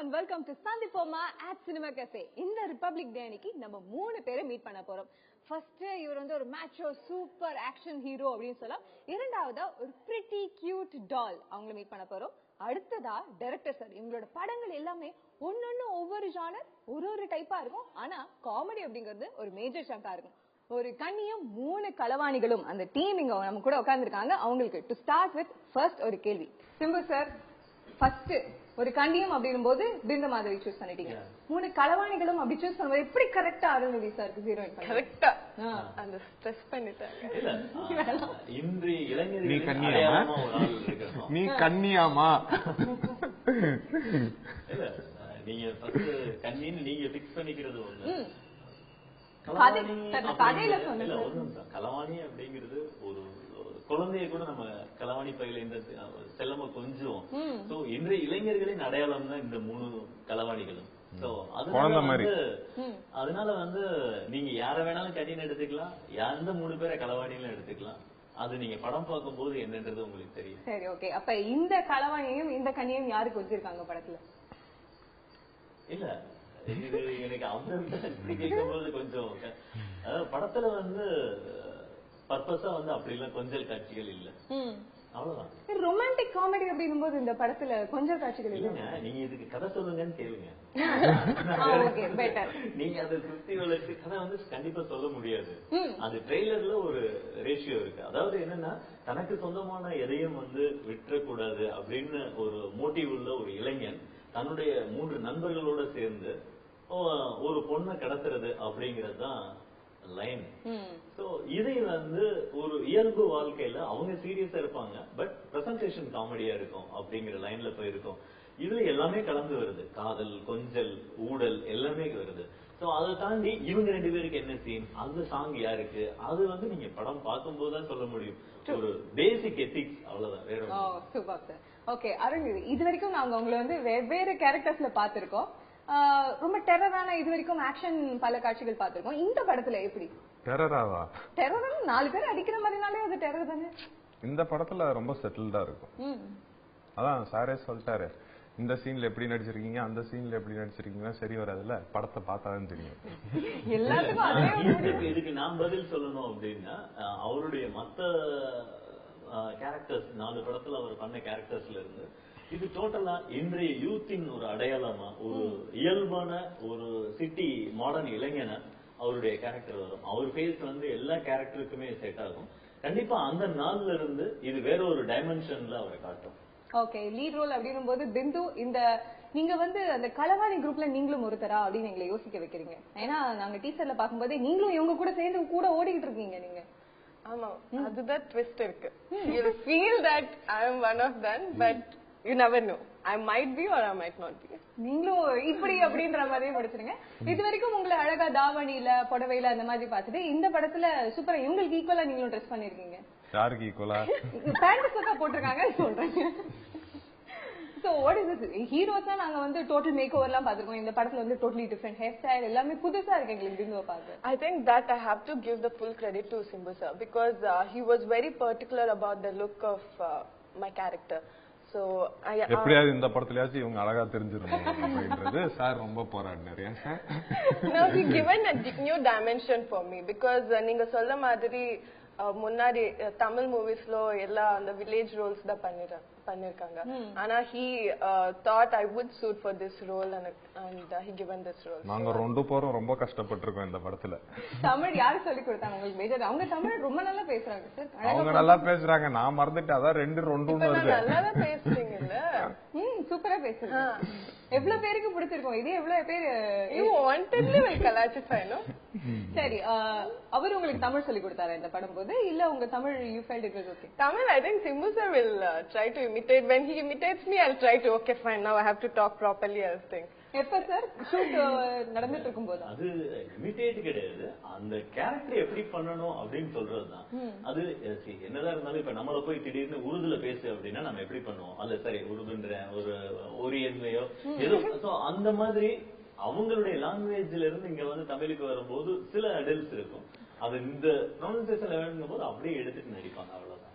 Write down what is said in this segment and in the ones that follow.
and welcome to Sandipoma at Cinema Cafe. இந்த republic டே அன்னைக்கு நம்ம 3 பேரை மீட் பண்ண போறோம். ஃபர்ஸ்ட் இவர் வந்து ஒரு மேச்சோ சூப்பர் ஆக்ஷன் ஹீரோ அப்படின்னு சொல்லலாம். இரண்டாவதா ஒரு பிரிட்டி கியூட் டால் அவங்கள மீட் பண்ண போறோம். அடுத்ததா டைரக்டர் சார். இவங்களோட படங்கள் எல்லாமே ஒன்னொன்னு ஒவ்வொரு ஜானர் ஒரு டைப்பா இருக்கும். ஆனா காமெடி அப்படிங்கிறது ஒரு மேஜர் சங்கா இருக்கும். ஒரு கண்ணியும் 3 களவாணிகளும் அந்த டீம் இங்க நம்ம கூட உட்கார்ந்துருக்காங்க. அவங்களுக்கு டு ஸ்டார்ட் வித் ஃபர்ஸ்ட் ஒரு கேள்வி. சிம்பு சார், ஃபர்ஸ்ட் ஒரு கண்ணியம் அப்படினும் போது பிருந்த மாதவி சூஸ் பண்ணிட்டீங்க. 3 களவாணிகளும் அப்படி சூஸ் பண்ணும்போது எப்படி கரெக்டா அருள்நிதி சாருக்கு ஹீரோயின் கரெக்டா அந்த ஸ்ட்ரெஸ் பண்ணிட்டாங்க. இன்று இளைஞர்கள் நீ கண்ணியாமா இல்ல நீங்க ஃபர்ஸ்ட் கண்ணின்னு நீங்க ஃபிக்ஸ் பண்ணிக்கிறது ஒண்ணு. களவாணி அப்படிங்கிறது ஒரு குழந்தைய கூட நம்ம களவாணி பையில இந்த செல்லம கொஞ்சம் இன்றைய இளைஞர்களின் அடையாளம் தான் இந்த 3 களவாணிகளும். அதனால வந்து நீங்க யார வேணாலும் கண்ணின்னு எடுத்துக்கலாம், எந்த 3 பேரை களவாணிகளும் எடுத்துக்கலாம். அது நீங்க படம் பார்க்கும் போது என்னன்றது உங்களுக்கு தெரியும். சரி, ஓகே. அப்ப இந்த களவாணியும் இந்த கண்ணியும் யாருக்கு வச்சிருக்காங்க படத்துல? இல்ல இது எனக்கு அப்படி கேட்கும் போது கொஞ்சம் படத்துல வந்து பர்பஸா வந்து அப்படி எல்லாம் கொஞ்சல் காட்சிகள் இல்ல, அவ்வளவுதான். ரொமான்டிக் காமெடி அப்படிங்கும் போது இந்த படத்துல கொஞ்சல் காட்சிகள் இல்லங்க. நீங்க இதுக்கு கதை சொல்லுங்கன்னு கேளுங்க. நீங்க அதை சுத்தி வளர்த்து கதை வந்து கண்டிப்பா சொல்ல முடியாது. அது ட்ரெய்லர்ல ஒரு ரேஷியோ இருக்கு. அதாவது என்னன்னா, தனக்கு சொந்தமான எதையும் வந்து விட்டுறக்கூடாது அப்படின்னு ஒரு மோட்டிவ் உள்ள ஒரு இளைஞன் தன்னுடைய 3 நண்பர்களோட சேர்ந்து ஒரு பொண்ணை கடத்துறது அப்படிங்கறது தான் லைன். சோ இதை வந்து ஒரு இயல்பு வாழ்க்கையில அவங்க சீரியஸா இருப்பாங்க, பட் பிரசன்டேஷன் காமெடியா இருக்கும் அப்படிங்கிற லைன்ல போயிருக்கும். இதுல எல்லாமே கலந்து வருது. காதல், கொஞ்சல், ஊடல் எல்லாமே வருது. சோ அதை தாண்டி இவங்க 2 பேருக்கு என்ன சீன், அந்த சாங் யாருக்கு, அது வந்து நீங்க படம் பார்க்கும் போதுதான் சொல்ல முடியும். ஒரு பேசிக் எத்திக்ஸ், அவ்வளவுதான், வேற ஒண்ணும். Super sir. ஓகே அருண், இது வரைக்கும் நாங்க உங்களை வந்து வெவ்வேறு கேரக்டர்ஸ்ல பாத்திருக்கோம். ரொம்ப டெரரான இது வரைக்கும் ஆக்ஷன் பல காட்சிகள் பாத்திருக்கோம். இந்த படத்துல எப்படி டெரராவா? டெரர் 4 பேர் அடிக்கிற மாதிரினாலே அது டெரர் தானே. இந்த படத்துல ரொம்ப செட்டில்டா இருக்கும். அதான் சாரே சொல்லிட்டாரு, இந்த சீன்ல எப்படி நடிச்சிருக்கீங்க, அந்த சீன்ல எப்படி நடிச்சிருக்கீங்க சரி வராதுல்ல, படத்தை பார்த்தாதான் தெரியும். எல்லாத்துக்கும் இதுக்கு நான் பதில் சொல்லணும் அப்படின்னா, அவருடைய மத்த கேரக்டர்ஸ் 4 படத்துல அவர் பண்ண கேரக்டர்ஸ்ல இருந்து இது டோட்டலா இன்றைய யூத்தின் ஒரு அடையாளமா, ஒரு இயல்பான ஒரு சிட்டி மாடர்ன் இளைஞன அவருடைய கேரக்டர் வரும். அவர் ஃபேஸ் வந்து எல்லா கேரக்டருக்குமே செட் ஆகும். கண்டிப்பா அந்த நாள்ல இருந்து இது வேற ஒரு டைமென்ஷன்ல அவரை காட்டும். ஓகே, லீட் ரோல் அப்படின்னும் போது பிந்து, இந்த நீங்க வந்து அந்த களவாணி குரூப்ல நீங்களும் ஒருத்தரா அப்படின்னு எங்களை யோசிக்க வைக்கிறீங்க. ஏன்னா நாங்க டீச்சர்ல பாக்கும்போதே நீங்களும் இவங்க கூட சேர்ந்து கூட ஓடிக்கிட்டு இருக்கீங்க நீங்க. ஆமா, அதுதான் ட்விஸ்ட் இருக்கு. You feel that I am one of them, but you never know. I might be or I might not be. நீங்களும் இப்படி அப்படின்ற மாதிரியே படிச்சிருங்க. இது வரைக்கும் உங்களை அழகா தாவணியில புடவையில அந்த மாதிரி பார்த்துட்டு இந்த படத்துல சூப்பரா இவங்களுக்கு ஈக்குவலா நீங்களும் ட்ரெஸ் பண்ணிருக்கீங்க. யாருக்கு ஈக்குவலா? பேண்ட் சட்டை போட்டிருக்காங்க சொல்றேன். So what is this? Heroes தான் நாங்க வந்து டோட்டல் மேக் ஓவர்லாம் பாத்துருக்கோம். இந்த படத்துல வந்து டோட்டலி டிஃபரெண்ட் ஹேர் ஸ்டைல் எல்லாமே புதுசா இருக்கு எங்களுக்கு பிந்துவை பார்த்து. I think that I have to give the full credit to Simbu sir because he was very particular about the look of my character. So எப்படியாவது இந்த படத்துலயாச்சும் இவங்க அழகா தெரிஞ்சிரணும் அப்படின்றது சார் ரொம்ப போராடினாரு. No, he given a new dimension for me because நீங்க சொல்ல மாதிரி முன்னாடி தமிழ் மூவிஸ்ல எல்லாம் அந்த வில்லேஜ் ரோல்ஸ் தான் பண்ணிருக்காங்க. ஆனா he thought I would suit for this role and he given this role. நாங்க 2 பேரும் ரொம்ப கஷ்டப்பட்டிருக்கோம் இந்த படத்துல. தமிழ் யாரு சொல்லி கொடுத்தாங்க உங்களுக்கு? மேஜர் அவங்க தமிழ் ரொம்ப நல்லா பேசுறாங்க சார். அவங்க நல்லா பேசுறாங்க, நான் மறந்துட்டேன். அதான் 2 வருது. நல்லா பேசுறீங்கல்ல. சூப்பரா பேசுறீங்க. எவ்வளவு பேருக்கு பிடிச்சிருக்கோம் இது? எவ்வளவு பேர் you wantedly will classify no? சரி, அவர் உங்களுக்கு தமிழ் சொல்லி கொடுத்தாரா இந்த படம் போது, இல்ல உங்க Tamil you felt it was okay? Tamil I think Simbu sir will try to imitate. When he imitates me I'll try to okay fine now I have to talk properly I think. எப்ப sir shoot நடந்துட்டு இருக்கும் போது? அது imitate கிடையாது, அந்த character எப்படி பண்ணணும் அப்படின்னு சொல்றதுதான். அது என்னதான் இருந்தாலும் இப்ப நம்மள போய் திடீர்னு உருதுல பேசு அப்படின்னா நம்ம எப்படி பண்ணுவோம்? அல்ல சரி உருதுன்ற ஒரு ஓரியன்மையோ ஏதோ அந்த மாதிரி அவங்களுடைய லாங்குவேஜ்ல இருந்து இங்க வந்து தமிழுக்கு வரும்போது சில அடல்ட்ஸ் இருக்கும், அது இந்த ப்ரொனன்சியேஷன் வேணுங்கும் போது அப்படியே எடுத்துட்டு நடிப்பாங்க, அவ்வளவுதான்.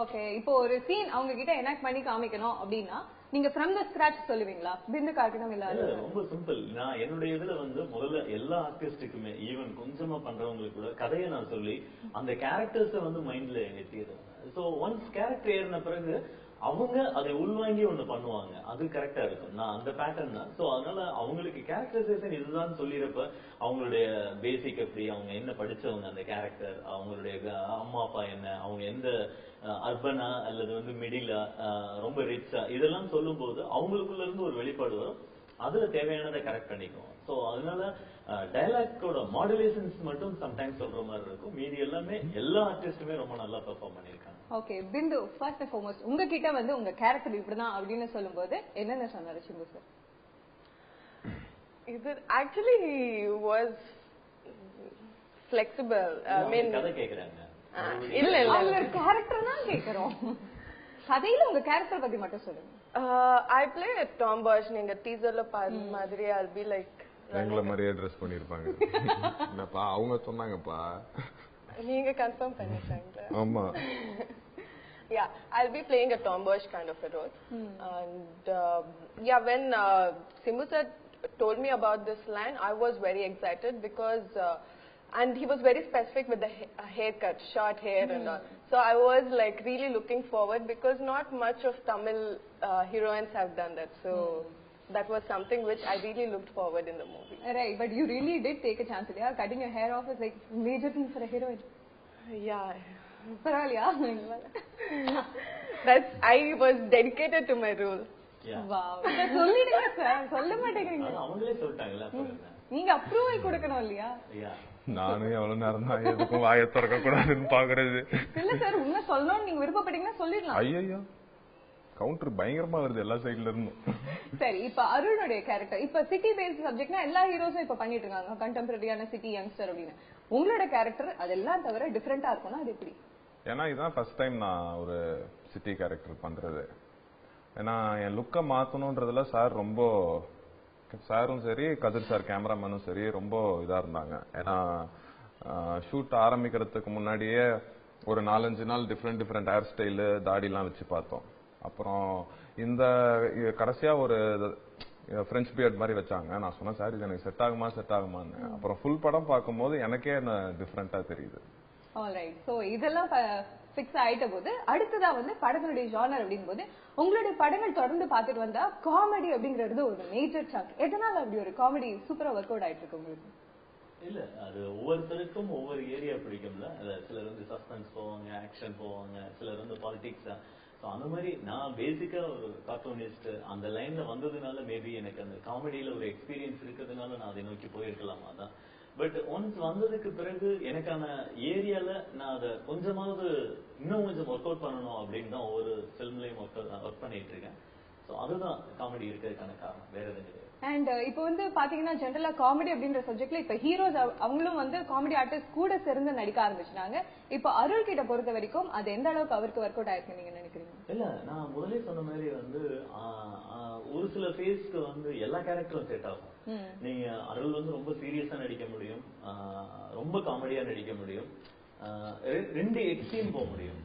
ஓகே, இப்போ ஒரு சீன் அவங்க கிட்ட எனாக்ட் பண்ணி காமிக்கணும் அப்படின்னா நீங்க ஃப்ரம் த ஸ்கிராச் சொல்லுவீங்களா? பிந்து கார்த்திகம் இல்ல ரொம்ப சிம்பிள். நான் என்னுடைய இதுல வந்து முதல்ல எல்லா ஆர்டிஸ்டுக்குமே ஈவன் கொஞ்சமா பண்றவங்களுக்கு கூட கதையை நான் சொல்லி அந்த கேரக்டர்ஸை வந்து மைண்ட்ல ஏற்றிடுவேன். சோ ஒன்ஸ் கேரக்டர் ஏறின பிறகு அவங்க அதை உள்வாங்கி ஒண்ணு பண்ணுவாங்க, அது கரெக்டா இருக்கும். நான் அந்த பேட்டர்ன் தான். சோ அதனால அவங்களுக்கு கேரக்டரைசேஷன் இதுதான் சொல்லிறப்ப அவங்களுடைய பேசிக் எப்படி, அவங்க என்ன படிச்சவங்க, அந்த கேரக்டர், அவங்களுடைய அம்மா அப்பா என்ன, அவங்க எந்த அர்பனா அல்லது வந்து மிடிலா, ரொம்ப ரிச்சா, இதெல்லாம் சொல்லும் போது அவங்களுக்குள்ள இருந்து ஒரு வெளிப்பாடு வரும். அதுல தேவையானதை கரெக்ட் பண்ணிக்குவோம். சோ அதனால டயலாக்கோட மாடுலேஷன்ஸ் மட்டும் சம்டைம்ஸ் சொல்ற மாதிரி இருக்கும். மீதி எல்லாமே எல்லா ஆர்டிஸ்டுமே ரொம்ப நல்லா பெர்ஃபார்ம் பண்ணிருக்காங்க. Okay Bindu, first and foremost உங்ககிட்ட வந்து உங்க கேரக்டர் இப்படிதான் அப்படின்னு சொல்லும்போது என்னென்ன சொன்னாரு சிம்பு சார்? இது ஆக்சுவலி வாஸ் ஃபிளெக்சிபிள். ஐ மீன் கதை கேக்குறாங்க. இல்ல இல்ல அவங்க கேரக்டர் தான் கேக்குறோம். கதையில உங்க கேரக்டர் பத்தி மட்டும் சொல்லுங்க. I play a tomboy. நீங்க டீசர்ல பாரு மாதிரி I'll be like எங்கள மாதிரியே ட்ரெஸ் பண்ணிருப்பாங்க. என்னப்பா அவங்க சொன்னாங்கப்பா. நீங்க கன்ஃபார்ம் பண்ணிட்டாங்க. ஆமா. Yeah, I'll be playing a tomboyish kind of a role. And yeah, when Simbu sir told me about this line, I was very excited because and he was very specific with the haircut, short hair and all. So I was like really looking forward because not much of Tamil heroines have done that. So that was something which I really looked forward in the movie. Right, but you really did take a chance. Yeah, cutting your hair off is like major thing for a heroine. Yeah. பரவாயில்லையா? That's I was dedicated to my role. Wow. சொல்லிடுங்க sir, சொல்ல மாட்டேங்கிறீங்க. அவங்களே சொல்லிட்டாங்கல்ல. நீங்க approval கொடுக்கணும் இல்லையா? நானும் எவ்வளவு நேரம் தான் எதுக்கும் வாயை திறக்க கூடாதுன்னு பாக்குறது. இல்ல சார், உண்மை சொல்லணும்னு நீங்க விருப்பப்பட்டீங்கன்னா சொல்லிடலாம். ஐயோ கவுண்டர் பயங்கரமா வருது எல்லா சைடுல இருந்தும். சரி, இப்ப அருணுடைய கேரக்டர் இப்ப சிட்டி பேஸ்ட் சப்ஜெக்ட்னா எல்லா ஹீரோஸும் இப்ப பண்ணிட்டு இருக்காங்க, கண்டெம்பரரியான சிட்டி யங்ஸ்டர் அப்படின்னு. உங்களோட கேரக்டர் அதெல்லாம் தவிர டிஃபரெண்டா இருக்கும்னா அது எப்படி? ஏன்னா இதுதான் ஃபர்ஸ்ட் டைம் நான் ஒரு சிட்டி கேரக்டர் பண்றது. ஏன்னா என் லுக்கை மாத்தணும்ன்றதுல சார் ரொம்ப, சாரும் சரி கதிர் சார் கேமராமேனும் சரி ரொம்ப இதா இருந்தாங்க. ஏன்னா ஷூட் ஆரம்பிக்கிறதுக்கு முன்னாடியே ஒரு 4-5 நாள் டிஃப்ரெண்ட் ஹேர் ஸ்டைலு தாடிலாம் வச்சு பார்த்தோம். அப்புறம் இந்த கடைசியா ஒரு பிரெஞ்ச் பியர்ட் மாதிரி வச்சாங்க. நான் சொன்னேன் சார் இது எனக்கு செட் ஆகுமான்னு. அப்புறம் ஃபுல் படம் பார்க்கும்போது எனக்கே என்ன டிஃப்ரெண்டா தெரியுது. ஆல்ரைட், சோ இதெல்லாம் ஃபிக்ஸ் ஆயிட்ட போது அடுத்ததா வந்து படங்களுடைய ஜானர் அப்படிங்கும் போது உங்களுடைய படங்கள் தொடர்ந்து பார்த்துட்டு வந்தா காமெடி அப்படிங்கிறது ஒரு மேஜர் சாங்க். எதனால அப்படி ஒரு காமெடி சூப்பரா ஒர்க் அவுட் ஆயிட்டு இருக்கு உங்களுக்கு? இல்ல, அது ஒவ்வொருத்தருக்கும் ஒவ்வொரு ஏரியா பிடிக்கும்ல. சிலர் வந்து சஸ்பென்ஸ் போவாங்க, ஆக்ஷன் போவாங்க, சிலர் வந்து பாலிடிக்ஸ். அந்த மாதிரி நான் பேசிக்கா ஒரு கார்ட்டூனிஸ்ட் அந்த லைன்ல வந்ததுனால மேபி எனக்கு அந்த காமெடியில ஒரு எக்ஸ்பீரியன்ஸ் இருக்கிறதுனால நான் அதை நோக்கி போயிருக்கலாமா தான். பட் ஒன்ஸ் வந்ததுக்கு பிறகு எனக்கான ஏரியால நான் அதை கொஞ்சமாவது இன்னும் கொஞ்சம் ஒர்க் அவுட் பண்ணணும் அப்படின்னு தான் ஒவ்வொரு ஃபிலிம்லயும் ஒர்க் பண்ணிட்டு இருக்கேன். ஸோ அதுதான் காமெடி இருக்கிறதுக்கான காரணம், வேற எதுவும் கிடையாது. அண்ட் இப்போ வந்து பாத்தீங்கன்னா ஜென்ரலா காமெடி அப்படின்ற சப்ஜெக்ட்ல இப்ப ஹீரோஸ் அவங்களும் வந்து காமெடி ஆர்டிஸ்ட் கூட சேர்ந்து நடிக்க ஆரம்பிச்சிட்டாங்க. இப்ப அருள் கிட்ட பொறுத்த வரைக்கும் அது எந்த அளவுக்கு அவருக்கு ஒர்க் அவுட் ஆயிருக்கு நீங்க நினைக்கிறீங்க? இல்ல, நான் முதலே சொன்ன மாதிரி வந்து ஒரு சில ஃபேஸ்க்கு வந்து எல்லா கேரக்டரும் செட் ஆகும். நீங்க அருள் வந்து ரொம்ப சீரியஸா நடிக்க முடியும், ரொம்ப காமெடியா நடிக்க முடியும், ரெண்டு எக்ஸ்ட்ரீம் போக முடியும்.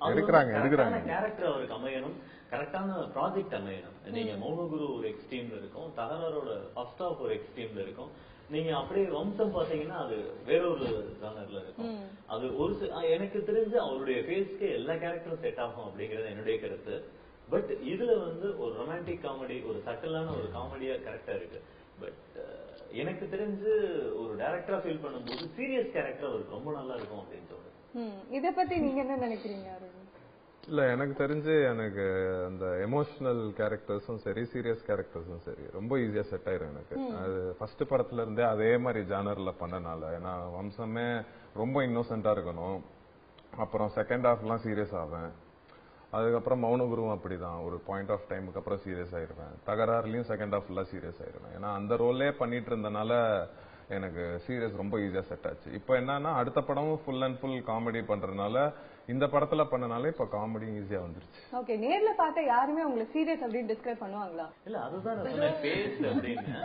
கேரக்டர் அவருக்கு அமையணும், கரெக்டான ப்ராஜெக்ட் அமையணும். நீங்க மௌனகுரு ஒரு எக்ஸ்ட்ரீம்ல இருக்கும், தகராறோட ஃபர்ஸ்ட் ஹாஃப் ஒரு எக்ஸ்ட்ரீம்ல இருக்கும். நீங்க அப்படியே வம்சம் பாத்தீங்கன்னா அது வேறொரு ஜானர்ல இருக்கும். அது ஒரு எனக்கு தெரிஞ்சு அவருடைய ஃபேஸ்க்கு எல்லா கேரக்டரும் செட் ஆகும் அப்படிங்கறது என்னுடைய கருத்து. பட் இதுல வந்து ஒரு ரொமான்டிக் காமெடி, ஒரு சட்டலான ஒரு காமெடியா கரெக்டா இருக்கு. பட் எனக்கு தெரிஞ்சு ஒரு டைரக்டரா ஃபீல் பண்ணும்போது சீரியஸ் கேரக்டர் அவருக்கு ரொம்ப நல்லா இருக்கும் அப்படின்னு தோணுது. இத பத்தி நீங்க என்ன நினைக்கிறீங்க? இல்ல, எனக்கு தெரிஞ்சு எனக்கு அந்த எமோஷனல் கேரக்டர்ஸும் சரி சீரியஸ் கேரக்டர்ஸும் சரி ரொம்ப ஈஸியா செட் ஆயிரும் எனக்கு. அது ஃபர்ஸ்ட் படத்துல இருந்தே அதே மாதிரி ஜானர்ல பண்ணனால. ஏன்னா வம்சமே ரொம்ப இன்னோசென்டா இருக்கணும், அப்புறம் செகண்ட் ஹாஃப்லாம் சீரியஸ் ஆவேன், அதுக்கப்புறம் மௌனகுருவும் அப்படிதான் ஒரு பாயிண்ட் ஆஃப் டைமுக்கு அப்புறம் சீரியஸ் ஆயிருவேன், தகராறுலயும் செகண்ட் ஹாஃப்ல சீரியஸ் ஆயிருவேன். ஏன்னா அந்த ரோலே பண்ணிட்டு இருந்தனால எனக்கு சீரியஸ் ரொம்ப ஈஸியா செட் ஆச்சு. இப்போ என்னன்னா அடுத்த படமும் ஃபுல் அண்ட் ஃபுல் காமெடி பண்றதுனால இந்த படத்துல பண்ணனால இப்ப காமெடி ஈஸியா வந்துருச்சு. ஓகே, நேர்ல பார்த்த யாருமே உங்களை சீரியஸ் அப்படின்னு டிஸ்கிரைப் பண்ணுவாங்களா? இல்ல, அதுதான் ஃபேஸ் அப்படின்னு.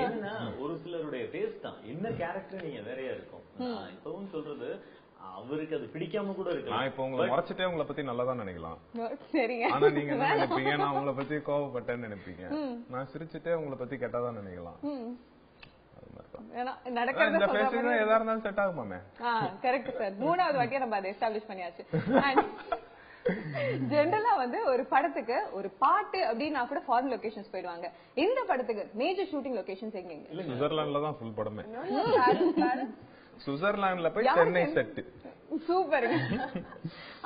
ஏன்னா ஒரு சிலருடைய ஃபேஸ் தான், என்ன கேரக்டர் நீங்க வேறையா இருக்கும். இப்பவும் சொல்றது அவருக்கு அது பிடிக்காம கூட இருக்கு. நான் இப்ப உங்களை மறைச்சிட்டே உங்களை பத்தி நல்லாதான் நினைக்கலாம். சரிங்க. ஆனா நீங்க என்ன நினைப்பீங்க, நான் உங்களை பத்தி கோவப்பட்டேன்னு நினைப்பீங்க. நான் சிரிச்சுட்டே உங்களை பத்தி கெட்டதான் நினைக்கலாம். இந்த பேசினா எதா இருந்தாலும் செட் ஆகுமாமே. Correct sir. 3வது வாட்டியா நம்ம அதை எஸ்டாப்ளிஷ் பண்ணியாச்சு. ஜெனரலா வந்து ஒரு படத்துக்கு ஒரு பாட்டு அப்படின்னா கூட ஃபாரின் லொகேஷன்ஸ் போயிடுவாங்க. இந்த படத்துக்கு மேஜர் ஷூட்டிங் லொகேஷன்ஸ் எங்க? சுவிட்சர்லாந்துல தான் ஃபுல் படமே. சுவிட்சர்லாந்துல போய் சென்னை செட். சூப்பர்.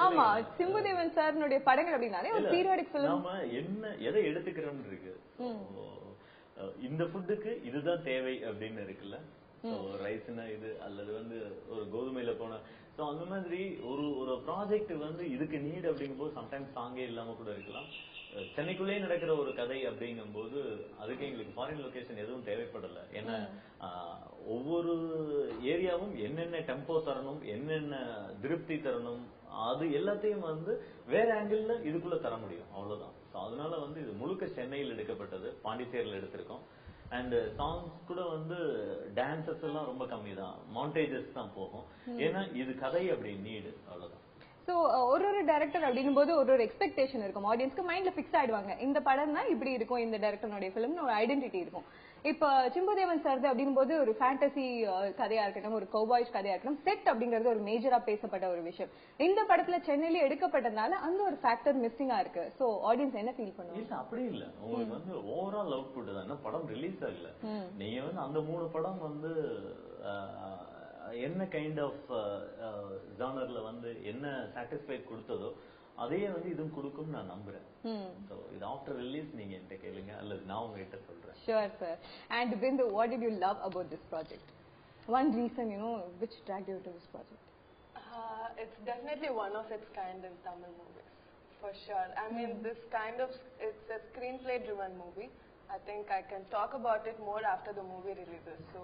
ஆமா, சிம்புதேவன் சார்னுடைய படங்கள் அப்படின்னாலே ஒரு பீரியாடிக் ஃபிலிம். நாம என்ன எதை எடுத்துக்கிறோம்னு இருக்கு. இந்த ஃபுட்டுக்கு இதுதான் தேவை அப்படின்னு இருக்குல்ல. ரைஸ்னா இது அல்லது வந்து ஒரு கோதுமையில போன சோ அந்த மாதிரி ஒரு ப்ராஜெக்ட் வந்து இதுக்கு நீட் அப்படிங்கும்போது சம்டைம்ஸ் சாங்கே இல்லாம கூட இருக்கலாம். சென்னைக்குள்ளே நடக்கிற ஒரு கதை அப்படிங்கும் போது அதுக்கு எங்களுக்கு ஃபாரின் லொகேஷன் எதுவும் தேவைப்படல. ஏன்னா ஒவ்வொரு ஏரியாவும் என்னென்ன டெம்போ தரணும், என்னென்ன திருப்தி தரணும், அது எல்லாத்தையும் வந்து வேற ஆங்கிள் இதுக்குள்ள தர முடியும், அவ்வளவுதான். அதனால வந்து இது முழுக்க சென்னையில் எடுக்கப்பட்டது, பாண்டிச்சேரியில் எடுத்திருக்கோம். அண்ட் சாங்ஸ் கூட வந்து டான்சஸ் எல்லாம் ரொம்ப கம்மி தான், மாண்டேஜஸ் தான் போகும். ஏன்னா இது கதை அப்படி நீடு, அவ்வளவுதான். சோ ஒரு டைரக்டர் அப்படிங்கும் போது ஒரு எக்ஸ்பெக்டேஷன் இருக்கும், ஆடியன்ஸ்க்கு மைண்ட்ல பிக்ஸ் ஆயிடுவாங்க. இந்த படம் தான் இப்படி இருக்கும், இந்த டைரக்டருடைய ஃபிலிம்னு ஒரு ஐடென்டிட்டி இருக்கும். இப்ப சிம்புதேவன் சார் அப்படிங்கும் போது ஒரு ஃபேண்டசி கதையா இருக்கட்டும், ஒரு கௌபாய்ஸ் கதையா இருக்கட்டும், செட் அப்படிங்கறது ஒரு மேஜரா பேசப்பட்ட ஒரு விஷயம். இந்த படத்துல சென்னையில எடுக்கப்பட்டதுனால அந்த ஒரு ஃபேக்டர் மிஸ்ஸிங்கா இருக்கு. சோ ஆடியன்ஸ் என்ன ஃபீல் பண்ணுவாங்க? இல்ல அப்படி இல்ல, உங்களுக்கு வந்து ஓவரால் அவுட்புட் தான். படம் ரிலீஸ் ஆகல, நீங்க வந்து அந்த 3 படம் வந்து என்ன கைண்ட் ஆஃப் ஜானர்ல வந்து என்ன சாட்டிஸ்ஃபைட் கொடுத்ததோ அதையே வந்து இதுவும் கொடுக்கும் நான் நம்புறேன். சோ இது ஆஃப்டர் ரிலீஸ் நீங்க என்கிட்ட கேளுங்க அல்லது நான் உங்ககிட்ட சொல்றேன். Sure sir. And Bindu, what did you love about this project? One reason, which dragged you to this project? It's definitely one of its kind in Tamil movies, for sure. I mean, this kind of, it's a screenplay driven movie. I think I can talk about it more after the movie releases. So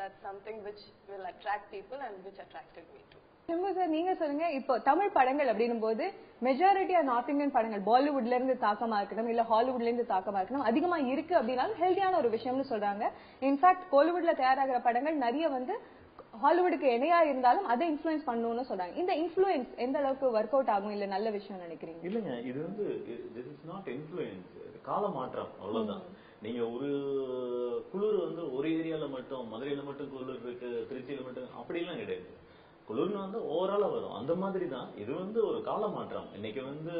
that's something which will attract people and which attracted me too. Sir, நீங்க சொல்லுங்க, இப்போ தமிழ் படங்கள் அப்படின்னும் போது மெஜாரிட்டியா north Indian படங்கள் பாலிவுட்ல இருந்து தாக்கமா இருக்கட்டும் இல்ல ஹாலிவுட்ல இருந்து தாக்கமா இருக்கட்டும் அதிகமா இருக்கு அப்படின்னாலும் ஹெல்தியான ஒரு விஷயம்னு சொல்றாங்க. இன்ஃபேக்ட் கோலிவுட்ல தயாராகிற படங்கள் நிறைய வந்து ஹாலிவுட்க்கு இணையா இருந்தாலும் அதை இன்ஃப்ளூயன்ஸ் பண்ணணும்னு சொல்றாங்க. இந்த இன்ஃப்ளூயன்ஸ் எந்த அளவுக்கு ஒர்க் அவுட் ஆகும், இல்ல நல்ல விஷயம் நினைக்கிறீங்க? இல்லங்க, இது வந்து திஸ் இஸ் நாட் இன்ஃப்ளூயன்ஸ், கால மாற்றம், அவ்வளவுதான். நீங்க ஒரு குளிர் வந்து ஒரு ஏரியால மட்டும், மதுரையில மட்டும் குளிர் இருக்கு, திருச்சியில மட்டும் அப்படிலாம் கிடையாது. குளிர்னு வந்து ஓவராலா வரும், அந்த மாதிரி தான். இது வந்து ஒரு கால மாற்றம். இன்னைக்கு வந்து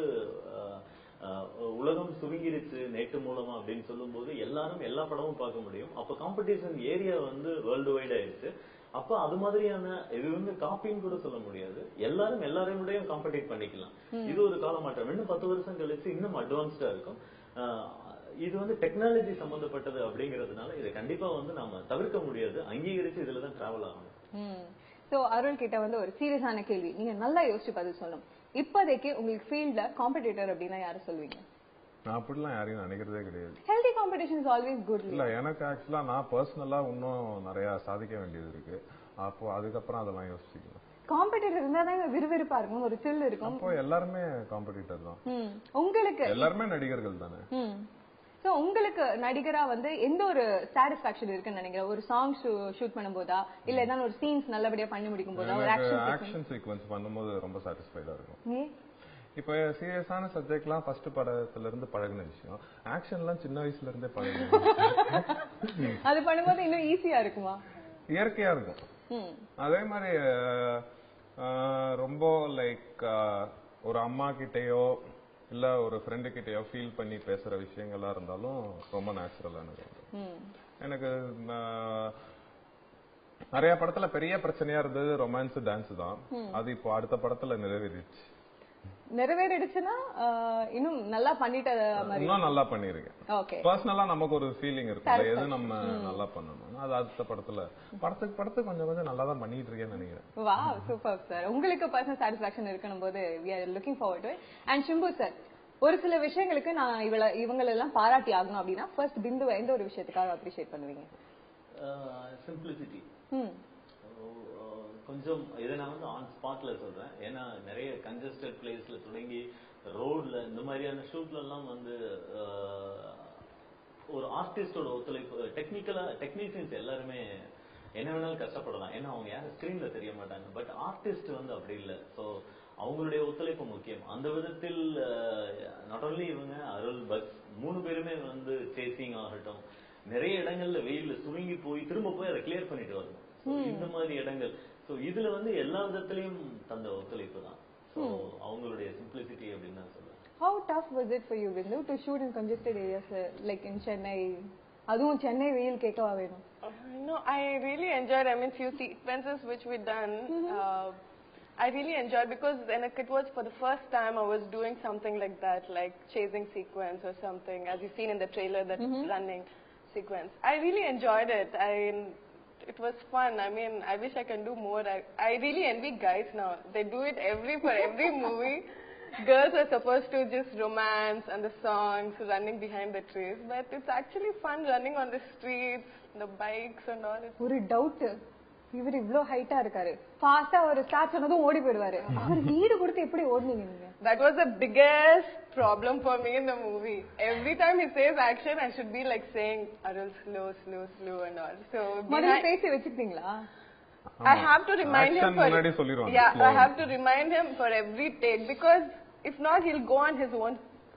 உலகம் சுருங்கிடுச்சு நெட் மூலமா அப்படின்னு சொல்லும் போது எல்லாரும் எல்லா படமும் பார்க்க முடியும். அப்ப காம்படிஷன் ஏரியா வந்து வேர்ல்டு வைட் ஆயிடுச்சு. அப்ப அது மாதிரியான இது வந்து காப்பின்னு கூட சொல்ல முடியாது, எல்லாரும் எல்லாரையும் காம்படிட் பண்ணிக்கலாம். இது ஒரு கால மாற்றம். இன்னும் 10 வருஷம் கழிச்சு இன்னும் அட்வான்ஸ்டா இருக்கும். இது வந்து டெக்னாலஜி சம்பந்தப்பட்டது அப்படிங்கறதுனால இதை கண்டிப்பா வந்து நாம தவிர்க்க முடியாது, அங்கீகரிச்சு இதுலதான் டிராவல் ஆகணும். சோ அருள் கிட்ட வந்து ஒரு சீரியஸான கேள்வி, நீங்க நல்லா யோசிச்சு பதில் சொல்லணும். இப்போதைக்கு உங்களுக்கு ஃபீல்ட்ல காம்படிட்டர் அப்படின்னா யாரை சொல்வீங்க? நான் அப்படிலாம் யாரையும் நினைக்கிறதே கிடையாது. Healthy competition is always good. இல்ல, எனக்கு ஆக்சுவலா நான் பர்சனலா இன்னும் நிறைய சாதிக்க வேண்டியது இருக்கு. அப்போ அதுக்கப்புறம் அதெல்லாம் யோசிச்சுக்கலாம். காம்படிட்டர் இருந்தா தான் விறுவிறுப்பா இருக்கும், ஒரு thrill இருக்கும். அப்போ எல்லாருமே காம்படிட்டர் தான். உங்களுக்கு எல்லாருமே நடிகர்கள் தானே. சோ உங்களுக்கு நடிகரா வந்து எந்த ஒரு சாட்டிஸ்பாக்சன் இருக்குன்னு நினைக்கிறேன்? ஒரு சாங் ஷூட் பண்ணும்போதா, இல்ல ஏதாவது ஒரு சீன்ஸ் நல்லபடியா பண்ணி முடிக்கும் போதா, ஒரு ஆக்ஷன் சீக்வென்ஸ் பண்ணும்போது ரொம்ப சாட்டிஸ்ஃபைடா இருக்கும். இப்ப சீரியஸான சப்ஜெக்ட்லாம் ஃபர்ஸ்ட் படத்துல இருந்து பழகின விஷயம், ஆக்ஷன்லாம் சின்ன வயசுல இருந்தே பழகினேன். அது பண்ணும்போது இன்னும் ஈஸியா இருக்குமா? இயற்கையா இருக்கும். அதே மாதிரி ரொம்ப லைக் ஒரு அம்மா கிட்டயோ இல்ல ஒரு ஃப்ரெண்டு கிட்டயோ ஃபீல் பண்ணி பேசுற விஷயங்களா இருந்தாலும் ரொம்ப நேச்சுரலா எனக்கு நிறைய படத்துல பெரிய பிரச்சனையா இருந்தது ரொமான்ஸ் டான்ஸ் தான். அது இப்போ அடுத்த படத்துல நிறைவேறிடுச்சுன்னா இன்னும் நல்லா பண்ணிட்ட மாதிரி, இன்னும் நல்லா பண்ணிருக்கேன். ஓகே, பர்சனலா நமக்கு ஒரு ஃபீலிங் இருக்கும், எது நம்ம நல்லா பண்ணணும். அது அடுத்த படத்துக்கு கொஞ்சம் நல்லா தான் பண்ணிட்டு இருக்கேன்னு நினைக்கிறேன். Wow, super sir. உங்களுக்கு பர்சனல் சாட்டிஸ்பாக்சன் இருக்கணும் போது we are looking forward to it. And Simbu sir, ஒரு சில விஷயங்களுக்கு நான் இவங்களெல்லாம் பாராட்டி ஆகணும் அப்படின்னா ஃபர்ஸ்ட் பிந்துவை எந்த ஒரு விஷயத்துக்காக அப்ரிஷியேட் பண்ணுவீங்க? சிம்பிளிசிட்டி. கொஞ்சம் இதை நான் வந்து ஆன் ஸ்பாட்ல சொல்றேன். ஏன்னா நிறைய கன்ஜஸ்டட் பிளேஸ்ல தொடங்கி ரோட்ல இந்த மாதிரியான ஷூட்ல எல்லாம் வந்து ஒரு ஆர்டிஸ்டோட ஒத்துழைப்பு, டெக்னீஷியன்ஸ் எல்லாருமே என்ன வேணாலும் கஷ்டப்படலாம், ஏன்னா அவங்க யாரும் ஸ்கிரீன்ல தெரிய மாட்டாங்க. பட் ஆர்டிஸ்ட் வந்து அப்படி இல்லை. ஸோ அவங்களுடைய ஒத்துழைப்பு முக்கியம். அந்த விதத்தில் நாட் ஓன்லி இவங்க, அருள், பக்ஸ் 3 பேருமே வந்து சேசிங் ஆகட்டும், நிறைய இடங்கள்ல வெயில்ல சுருங்கி போய் திரும்ப போய் அதை கிளியர் பண்ணிட்டு வரணும். இந்த மாதிரி இடங்கள். ஸோ இதுல வந்து எல்லா விதத்திலையும் தந்த ஒத்துழைப்பு தான். ஸோ அவங்களுடைய சிம்பிளிசிட்டி அப்படின்னு தான் சொல்லுவேன். How tough was it for you, Bindu, to shoot in congested areas like in Chennai? அதுவும் சென்னை வெயில் கேட்கவா வேணும். No, I really enjoyed, I mean, few sequences which we done. I really enjoyed because it was for the first time I was doing something like that, like chasing sequence or something, as you've seen in the trailer, that running sequence. I really enjoyed it. It was fun. I mean, I wish I can do more. I really envy guys now. They do it for every movie. Girls are supposed to just romance and the songs, running behind the trees, but it's actually fun running on the streets, the bikes and all. ஒரு doubt, இவர் இவ்ளோ ஹைட்டா இருக்காரு, ஃபாஸ்டா ஒரு start சொன்னதும் ஓடி போயிடுவாரு. அவர் லீடு கொடுத்து எப்படி ஓடுனீங்க நீங்க? That was the biggest problem for me in the movie. Every time he says action, I should be like saying Arul, slow, slow, slow and all. So முதல்ல பேசி வச்சிட்டீங்களா? I have to remind him for I have to remind him for every take, because if not he'll go on his own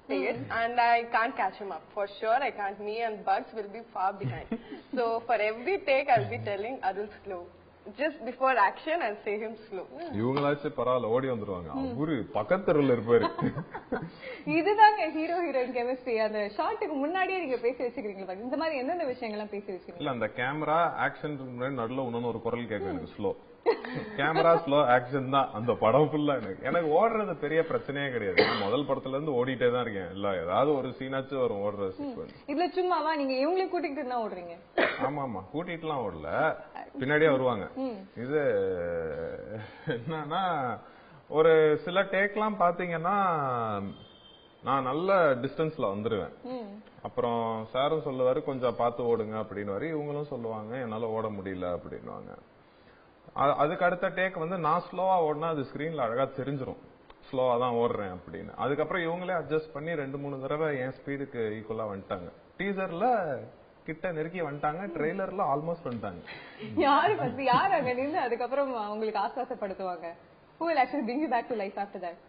pace and I can't catch him up. For sure I can't. Me and Bugs will be far behind. So for every take I'll be telling Arul slow. Just before action I'll say him slow. இவங்களாச்சு பரவாயில்ல ஓடி வந்துருவாங்க, அவரு பக்கத்துல இருப்பாரு. இதுதாங்க hero heroine chemistry. அந்த ஷாட்டுக்கு முன்னாடியே நீங்க பேசி வச்சுக்கிறீங்களா? இந்த மாதிரி எந்தெந்த விஷயங்கள்லாம் பேசி வச்சுக்கிறீங்க? இல்ல, அந்த கேமரா ஆக்ஷன் முன்னாடி நடுவுல இன்னொன்னு ஒரு குரல் கேட்கும் எனக்கு, ஸ்லோ கேமரா ஸ்லோ ஆக்ஷன் தான் அந்த படம் ஃபுல்லா. எனக்கு ஓடுறது பெரிய பிரச்சனையே கிடையாது. முதல் படத்துல இருந்து ஓடிட்டே தான் இருக்கேன். இல்ல ஏதாவது ஒரு சீனாச்சும் வரும் ஓடுற சீக்வென்ஸ். இதுல சும்மாவா நீங்க இவங்களே கூட்டிட்டு தான் ஓடுறீங்க? ஆமா ஆமா, கூட்டிட்டுலாம் ஓடல, பின்னாடியே வருவாங்க. இது என்னன்னா, ஒரு சில டேக்லாம் பாத்தீங்கன்னா நான் நல்ல டிஸ்டன்ஸ்ல வந்துருவேன். அப்புறம் சாரும் சொல்லுவாரு கொஞ்சம் பார்த்து ஓடுங்க அப்படின்னு, இவங்களும் சொல்லுவாங்க என்னால ஓட முடியல அப்படின்னுவாங்க. அதுக்கு அடுத்த டேக் வந்து நான் ஸ்லோவா ஓடினா அது ஸ்கிரீன்ல அழகா தெரிஞ்சிடும் ஸ்லோவா தான் ஓடுறேன் அப்படின்னு. அதுக்கப்புறம் இவங்களே அட்ஜஸ்ட் பண்ணி 2-3 தடவை என் ஸ்பீடுக்கு ஈக்குவலா வந்துட்டாங்க. டீசர்ல கிட்ட நெருக்கி வந்துட்டாங்க, ட்ரெய்லர்ல ஆல்மோஸ்ட் வந்துட்டாங்க. யாரு அங்க நின்று அதுக்கப்புறம் உங்களுக்கு ஆஸ்வாசப்படுத்துவாங்க? Who will actually bring you back to life after that?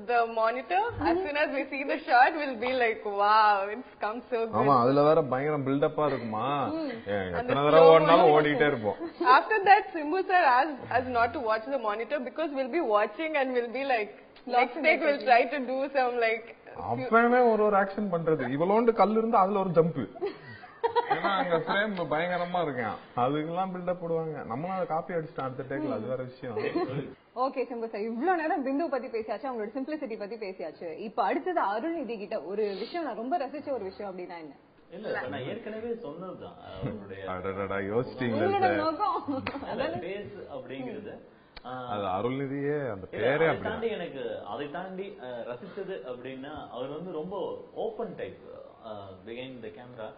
The monitor, as soon as we see the shot, will be like, wow, it's come so good. ஆமா, அதுல வேற பயங்கர பில்டப்பா இருக்குமா, எத்தனை தடவை ஓடினாலும் ஓடிட்டே இருப்போம். After that, Simbu sir asked us not to watch the monitor because we'll be watching and we'll be like, next take we'll try to do some like. அப்பவே ஒரு ஆக்ஷன் பண்றது, இவ்வளோண்டு கல் இருந்தா அதுல ஒரு ஜம்ப், ஏன்னா அங்க ஃப்ரேம் பயங்கரமா இருக்கேன், அதுக்கெல்லாம் பில்டப் போடுவாங்க. நம்மளும் அதை காப்பி அடிச்சிட்டோம் அடுத்த டேக்ல, அது வேற விஷயம். ஓகே சிம்பு சார், இவ்வளவு நேரம் பிந்து பத்தி பேசியாச்சு, அவங்களோட சிம்பிளிசிட்டி பத்தி பேசியாச்சு. இப்ப அடுத்தது அருள்நிதி கிட்ட ஒரு விஷயம் நான் ரொம்ப ரசிச்ச ஒரு விஷயம் அப்படின்னா என்ன? இல்ல நான் ஏற்கனவே சொன்னதுதான், அப்படிங்கிறது அது அருள்நிதியே அந்த பேரே தாண்டி எனக்கு அதை தாண்டி ரசிச்சது அப்படின்னா, அவர் வந்து ரொம்ப open type behind the camera.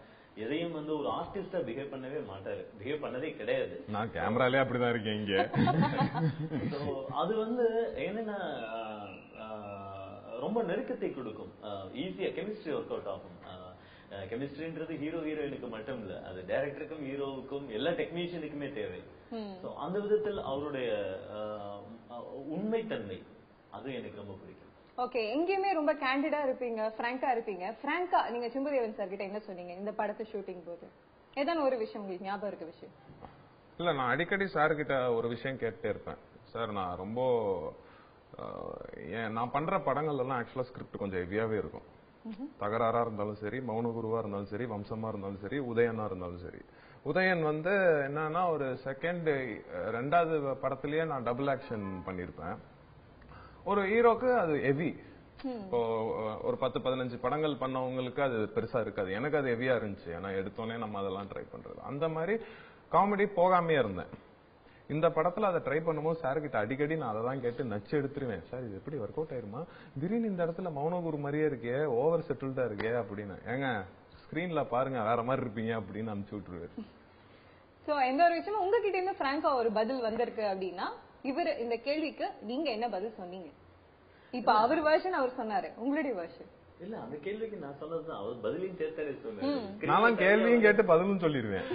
எதையும் வந்து ஒரு ஆர்டிஸ்டா பிஹேவ் பண்ணவே மாட்டாரு, பிஹேவ் பண்ணதே கிடையாது. நான் கேமராலே அப்படிதான் இருக்கேன் இங்க. அது வந்து என்னன்னா ரொம்ப நெருக்கத்தை கொடுக்கும், ஈஸியா கெமிஸ்ட்ரி ஒர்க் அவுட் ஆகும். கெமிஸ்ட்ரின்றது ஹீரோ ஹீரோயினுக்கு மட்டும் இல்ல, அது டைரக்டருக்கும் ஹீரோவுக்கும் எல்லா டெக்னீஷியனுக்குமே தேவை. அந்த விதத்தில் அவருடைய உண்மைத்தன்மை அது எனக்கு ரொம்ப பிடிக்கும். ஓகே, எங்கேயுமே ரொம்ப கேண்டிடா இருப்பீங்க, பிராங்கா இருப்பீங்க. பிராங்கா நீங்க சிம்புதேவன் சார் கிட்ட என்ன சொன்னீங்க இந்த படத்தை ஷூட்டிங் போது? ஏதாவது ஒரு விஷயம் உங்களுக்கு ஞாபகம் இருக்க விஷயம்? இல்ல, நான் அடிக்கடி சார் கிட்ட ஒரு விஷயம் கேட்டே இருப்பேன். சார், நான் ரொம்ப நான் பண்ற படங்கள் எல்லாம் ஆக்சுவலா ஸ்கிரிப்ட் கொஞ்சம் ஹெவியாவே இருக்கும். தகராறா இருந்தாலும் சரி, மௌனகுருவா இருந்தாலும் சரி, வம்சமா இருந்தாலும் சரி, உதயனா இருந்தாலும் சரி. உதயன் வந்து என்னன்னா ஒரு ரெண்டாவது படத்திலேயே நான் டபுள் ஆக்ஷன் பண்ணிருப்பேன். ஒரு ஹீரோக்கு அது ஹெவி. இப்போ ஒரு 10-15 படங்கள் பண்ணவங்களுக்கு அது பெருசா இருக்காது, எனக்கு அது ஹெவியா இருந்துச்சு. ஏன்னா எடுத்தோன்னே நம்ம அதெல்லாம் ட்ரை பண்றது. அந்த மாதிரி காமெடி போகாமே இருந்தேன். இந்த படத்துல அதை ட்ரை பண்ணும்போது சார் கிட்ட அடிக்கடி நான் அதை தான் கேட்டு நச்சு எடுத்துருவேன். சார், இது எப்படி ஒர்க் அவுட் ஆயிருமா, திடீர்னு இந்த இடத்துல மௌனகுரு மாதிரியே இருக்கே, ஓவர் செட்டில்டா இருக்கே அப்படின்னு. ஏங்க ஸ்கிரீன்ல பாருங்க வேற மாதிரி இருப்பீங்க அப்படின்னு அனுப்பிச்சு விட்டுருவேன். சோ எந்த ஒரு விஷயமும் உங்ககிட்ட இருந்து பிராங்கா ஒரு பதில் வந்திருக்கு அப்படின்னா, இவர் இந்த கேள்விக்கு நீங்க என்ன பதில் சொன்னீங்க? இப்ப அவர் வெர்ஷன் அவர் சொன்னாரு, உங்களுடைய வெர்ஷன். இல்ல அந்த கேள்விக்கு நான் சொன்னதுதான் அவர் பதிலையும் சேர்த்தாரு சொன்னேன். நான் கேள்வியும் கேட்டு பதிலும் சொல்லிடுவேன்.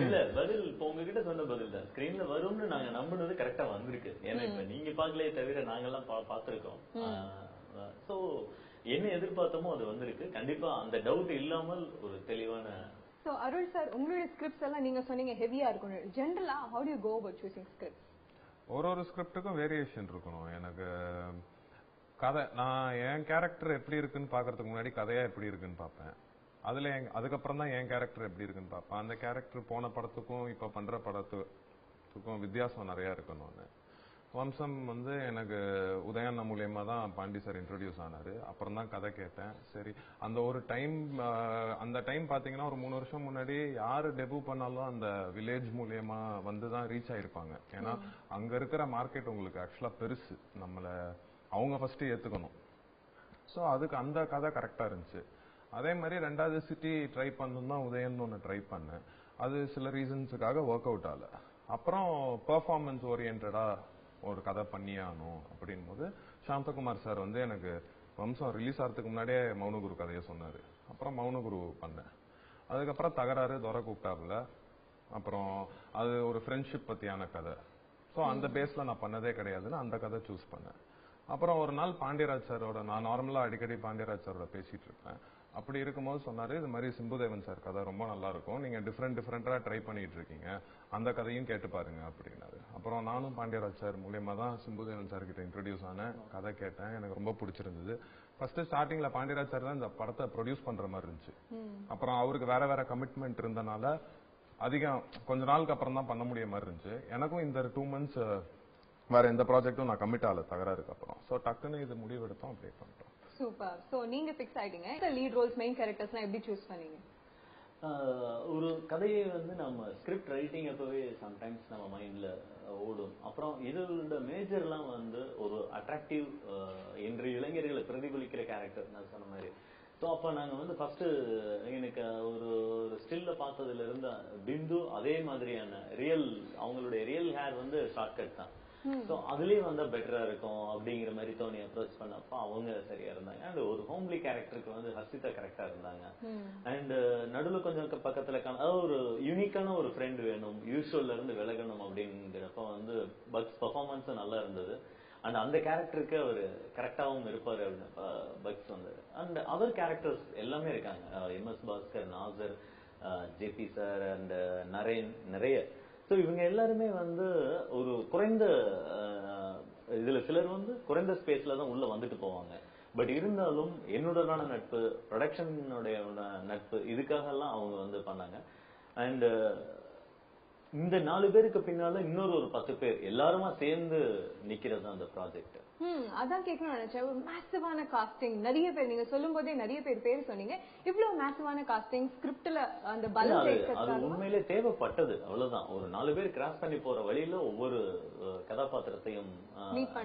இல்ல பதில் இப்ப உங்ககிட்ட சொன்ன பதில் தான் ஸ்கிரீன்ல வரும்னு நாங்க நம்பினது கரெக்டா வந்திருக்கு. ஏன்னா இப்ப நீங்க பாக்கலையே தவிர நாங்கெல்லாம் பாத்துருக்கோம். சோ என்ன எதிர்பார்த்தோமோ அது வந்திருக்கு. கண்டிப்பா அந்த டவுட் இல்லாமல் ஒரு தெளிவான. So அருள் சார், உங்களுடைய ஸ்கிரிப்ட்ஸ் எல்லாம் நீங்க சொன்னீங்க ஹெவியா இருக்கும். ஜெனரலா how do you go about choosing scripts? ஒரு ஸ்கிரிப்டுக்கும் வேரியேஷன் இருக்கணும். எனக்கு கதை, நான் என் கேரக்டர் எப்படி இருக்குன்னு பாக்குறதுக்கு முன்னாடி கதையா எப்படி இருக்குன்னு பார்ப்பேன். அதுக்கப்புறம் தான் என் கேரக்டர் எப்படி இருக்குன்னு பார்ப்பேன். அந்த கேரக்டர் போன படத்துக்கும் இப்ப பண்ற படத்துக்கும் வித்தியாசம் நிறைய இருக்கணும்னு. வம்சம் எனக்கு உதயண்ணா மூலியமா தான் பாண்டி சார் இன்ட்ரோடியூஸ் ஆனாரு. அப்புறம் தான் கதை கேட்டேன். சரி, அந்த ஒரு டைம், அந்த டைம் பாத்தீங்கன்னா ஒரு 3 வருஷம் முன்னாடி யாரு டெபு பண்ணாலும் அந்த வில்லேஜ் மூலியமா வந்துதான் ரீச் ஆயிருப்பாங்க. ஏன்னா அங்க இருக்கிற மார்க்கெட் உங்களுக்கு ஆக்சுவலா பெருசு, நம்மள அவங்க ஃபர்ஸ்ட் ஏத்துக்கணும். சோ அதுக்கு அந்த கதை கரெக்டா இருந்துச்சு. அதே மாதிரி 2வது சிட்டி ட்ரை பண்ணணும் தான் உதயன் ஒன்னு ட்ரை பண்ணேன். அது சில ரீசன்ஸுக்காக ஒர்க் அவுட் ஆகல. அப்புறம் பெர்ஃபார்மன்ஸ் ஓரியன்டா ஒரு கதை பண்ணியே ஆகணும் அப்படின் போது சாந்தகுமார் சார் எனக்கு வம்சம் ரிலீஸ் ஆகிறதுக்கு முன்னாடியே மௌனகுரு கதையை சொன்னாரு. அப்புறம் மௌனகுரு பண்ணேன். அதுக்கப்புறம் தகராறு துறை கூப்பிட்டாப்புல. அப்புறம் அது ஒரு ஃப்ரெண்ட்ஷிப் பத்தியான கதை. ஸோ அந்த பேஸ்ல நான் பண்ணதே கிடையாதுன்னு அந்த கதை சூஸ் பண்ணேன். அப்புறம் ஒரு நாள் பாண்டியராஜ் சாரோட, நான் நார்மலா அடிக்கடி பாண்டியராஜ் சாரோட பேசிட்டு இருப்பேன். அப்படி இருக்கும்போது சொன்னாரு, இது மாதிரி சிம்புதேவன் சார் கதை ரொம்ப நல்லா இருக்கும், நீங்க டிஃப்ரெண்டா ட்ரை பண்ணிட்டு இருக்கீங்க, அந்த கதையும் கேட்டு பாருங்க அப்படின்னாரு. அப்புறம் நானும் பாண்டியராஜ் சார் மூலியமா தான் சிம்புதேவன் சார் கிட்ட இன்ட்ரோடியூஸ் ஆனேன். கதை கேட்டேன், எனக்கு ரொம்ப பிடிச்சிருந்தது. ஃபர்ஸ்ட் ஸ்டார்டிங்ல பாண்டியராஜ் சார் தான் இந்த படத்தை ப்ரொடியூஸ் பண்ற மாதிரி இருந்துச்சு. அப்புறம் அவருக்கு வேற கமிட்மெண்ட் இருந்தனால அதிகம் கொஞ்ச நாளுக்கு அப்புறம் தான் பண்ண முடிய மாதிரி இருந்துச்சு. எனக்கும் இந்த 2 months வேற எந்த ப்ராஜெக்டும் நான் கமிட் ஆகல தகராறுக்கு அப்புறம். சோ டக்குன்னு இது முடிவெடுத்தோம், அப்படியே பண்ணிட்டோம். சூப்பர். சோ நீங்க ஃபிக்ஸ் ஆயிட்டீங்க. இந்த லீட் ரோல்ஸ், மெயின் கேரக்டர்ஸ்லாம் எப்படி சூஸ் பண்ணீங்க? ஒரு கதையை நம்ம ஸ்கிரிப்ட் ரைட்டிங் அப்பவே சம்டைம்ஸ் நம்ம மைண்ட்ல ஓடும். அப்புறம் இதோட மேஜர்லாம் ஒரு அட்ராக்டிவ் என்று இளைஞர்களை பிரதிபலிக்கிற கேரக்டர் நான் சொன்ன மாதிரி. ஸோ அப்போ நாங்கள் ஃபர்ஸ்ட் எனக்கு ஒரு ஸ்டில்ல பார்த்ததுல இருந்து பிந்து அதே மாதிரியான அவங்களுடைய ரியல் ஹேர் ஷார்ட்கட் தான். ஸோ அதுலயே பெட்டரா இருக்கும் அப்படிங்கிற மாதிரி தோணி அப்ரோச் பண்ணப்ப அவங்க சரியா இருந்தாங்க. அண்ட் ஒரு ஹோம்லி கேரக்டருக்கு ஹர்ஷிதா கரெக்டா இருந்தாங்க. அண்ட் நடுவில் கொஞ்சம் பக்கத்துல ஒரு யூனிக்கான ஒரு ஃப்ரெண்ட் வேணும், யூஸ்வல்ல இருந்து விலகணும் அப்படிங்கிறப்ப பக்ஸ் பெர்ஃபார்மன்ஸும் நல்லா இருந்தது. அண்ட் அந்த கேரக்டருக்கு அவர் கரெக்டாகவும் இருப்பாரு அப்படின்னு பக்ஸ் அண்ட் அதர் கேரக்டர்ஸ் எல்லாமே இருக்காங்க. MS Bhaskar, Nassar, JP sir and Naren, நிறைய. ஸோ இவங்க எல்லாருமே ஒரு குறைந்த இதுல சிலர் குறைந்த ஸ்பேஸ்ல தான் உள்ள வந்துட்டு போவாங்க. பட் இருந்தாலும் என்னுடனான நட்பு, ப்ரொடக்ஷனுடைய நட்பு, இதுக்காக எல்லாம் அவங்க பண்ணாங்க. அண்ட் இந்த 4 பேருக்கு பின்னால இன்னொரு 10 பேர் எல்லாருமா சேர்ந்து நிக்கிறது அந்த ப்ராஜெக்ட். அதான் கேட்கணும்னு நினைச்சேன். ஒரு மேசிவான காஸ்டிங், நிறைய பேர், நீங்க சொல்லும் போதே நிறைய பேர் சொன்னீங்க. இவ்வளவு மேசிவான காஸ்டிங் ஸ்கிரிப்ட்ல அந்த பலம் அது உண்மையிலே தேவைப்பட்டது. அவ்வளவுதான். ஒரு 4 பேர் கிராஸ் பண்ணி போற வழியில ஒவ்வொரு கதாபாத்திரத்தையும்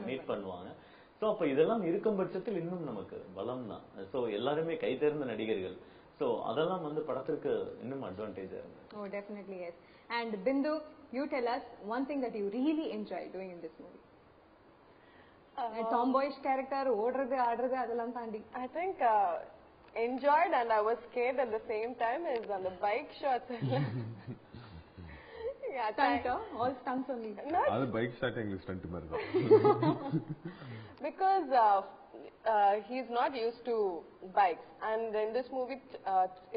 மீட் பண்ணுவாங்க. சோ அப்ப இதெல்லாம் இருக்கும் பட்சத்தில் இன்னும் நமக்கு பலம் தான். சோ எல்லாருமே கை தேர்ந்த நடிகர்கள். சோ அதெல்லாம் படத்திற்கு இன்னும் அட்வான்டேஜா இருக்கு. Oh, definitely yes. And Bindu, you tell us one thing that you really enjoy doing in this movie. Tomboyish character, ஓடுறது ஆடுறது அதெல்லாம் தாண்டி. I think enjoyed and I was scared at the same time is on the bike shots. Yeah, stunt, all stunts only. அது bike shot English stunt மாதிரி தான். Because he's not used to bikes, and in this movie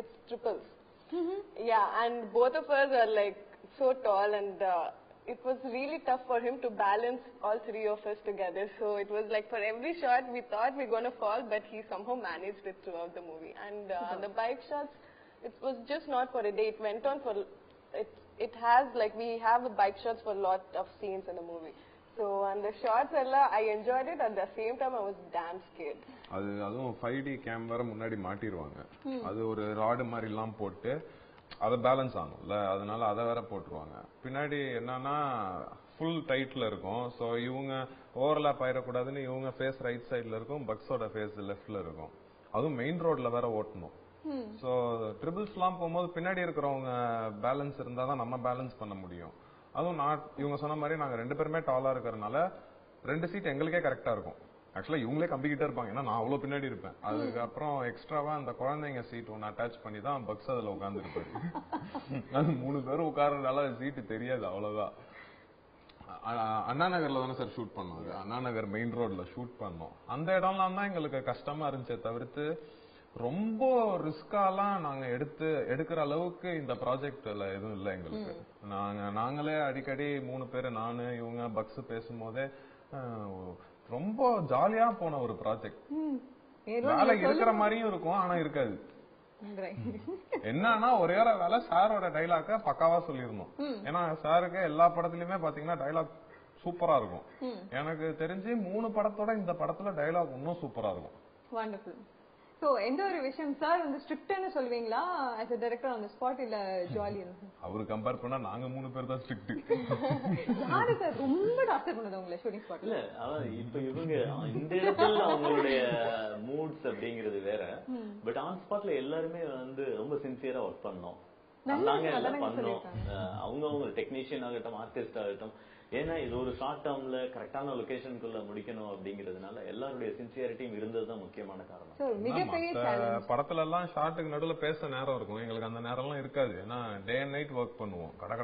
it's triples. Yeah, and both of us are so tall, and it was really tough for him to balance all 3 of us together. So it was for every shot we thought we're going to fall, but he somehow managed it throughout the movie. And the bike shots, it was just not for a day. It went on for it has we have the bike shots for a lot of scenes in the movie. So and the shots I enjoyed it. At the same time I was damn scared. அதுவும் 5D camera முன்னாடி மாட்டிடுவாங்க. அது ஒரு rod மாதிரி எல்லாம் போட்டு அத balance ஆகும்ல, அதனால அத வேற போட்டுருவாங்க. பின்னாடி என்னன்னா ஃபுல் டைட்ல இருக்கும். சோ இவங்க ஓவர்லாப் ஆயிடக்கூடாதுன்னு இவங்க ஃபேஸ் ரைட் சைடுல இருக்கும், பக்ஸோட ஃபேஸ் லெஃப்ட்ல இருக்கும். அதுவும் மெயின் ரோட்ல வேற ஓட்டணும். சோ ட்ரிபிள்ஸ் எல்லாம் போகும்போது பின்னாடி இருக்கிறவங்க பேலன்ஸ் இருந்தாதான் நம்ம பேலன்ஸ் பண்ண முடியும். அதுவும் இவங்க சொன்ன மாதிரி நாங்க 2 பேருமே டாலா இருக்கிறதுனால 2 சீட் எங்களுக்கே கரெக்டா இருக்கும். ஆக்சுவலா இவங்களே கம்பிக்கிட்டே இருப்பாங்க, ஏன்னா நான் அவ்வளவு பின்னாடி இருப்பேன். அதுக்கப்புறம் எக்ஸ்ட்ராவா அந்த குழந்தைங்க சீட் ஒன்னு அட்டாச் பண்ணி தான் பக்ஸ் அதுல உட்கார்ந்து இருப்பாரு. அது 3 பேரும் உட்கார்றதுனால சீட்டு தெரியாது, அவ்வளவுதான். அண்ணா நகர்ல தானே சார் ஷூட் பண்ணோம். அண்ணா நகர் மெயின் ரோட்ல ஷூட் பண்ணோம். அந்த இடம்லாம் தான் எங்களுக்கு கஷ்டமா இருந்துச்சே தவிர்த்து ரொம்ப ரிஸ்காலாம் நாங்க எடுக்கிற அளவுக்கு இந்த ப்ராஜெக்ட்ல எதுவும் இல்லை எங்களுக்கு. நாங்களே அடிக்கடி 3 பேரு, நானு இவங்க பக்ஸ் பேசும்போதே ரொம்ப ஜாலியா போன ஒரு ப்ராஜெக்ட். வேலை இருக்கிற மாதிரியும் இருக்கும், ஆனா இருக்காது. என்னன்னா ஒரே ஒரு வேலை சாரோட டைலாக்க பக்காவா சொல்லிருந்தோம். ஏன்னா சாருக்கு எல்லா படத்துலயுமே பாத்தீங்கன்னா டைலாக் சூப்பரா இருக்கும். எனக்கு தெரிஞ்சு 3 படத்தோட இந்த படத்துல டைலாக் இன்னும் சூப்பரா இருக்கும். வண்டர்ஃபுல். சோ எந்த ஒரு விஷயம் சார் வந்து ஸ்ட்ரிக்ட்னு சொல்வீங்களா as a director on the spot, இல்ல ஜாலியா? அவரு கம்பேர் பண்ணா நாங்க 3 பேர் தான் ஸ்ட்ரிக்ட். யாரு சார் ரொம்ப டார்ச்சர் பண்ணது உங்களை ஷூட்டிங் ஸ்பாட்ல? இல்ல அதான் இப்ப இவங்க இந்த இடத்துல அவங்களுடைய மூட்ஸ் அப்படிங்கிறது வேற. பட் ஆன் ஸ்பாட்ல எல்லாருமே வந்து ரொம்ப சின்சியரா ஒர்க் பண்ணோம், நாங்க எல்லாம் பண்ணோம். அவங்க டெக்னீஷியன் ஆகட்டும், ஆர்டிஸ்ட் ஆகட்டும், ஏன்னா இது ஒரு ஷார்ட் டேர்ம்ல கரெக்டான லொகேஷனுக்குள்ள முடிக்கணும் அப்படிங்கறதுனால எல்லாருடைய சின்சியாரிட்டியும் இருந்ததுதான் முக்கியமான காரணம். படத்துல எல்லாம் ஷார்ட்டுக்கு நடுவுல பேச நேரம் இருக்கும், எங்களுக்கு அந்த நேரம் எல்லாம் இருக்காது. ஏன்னா டே அண்ட் நைட் ஒர்க் பண்ணுவோம். கடை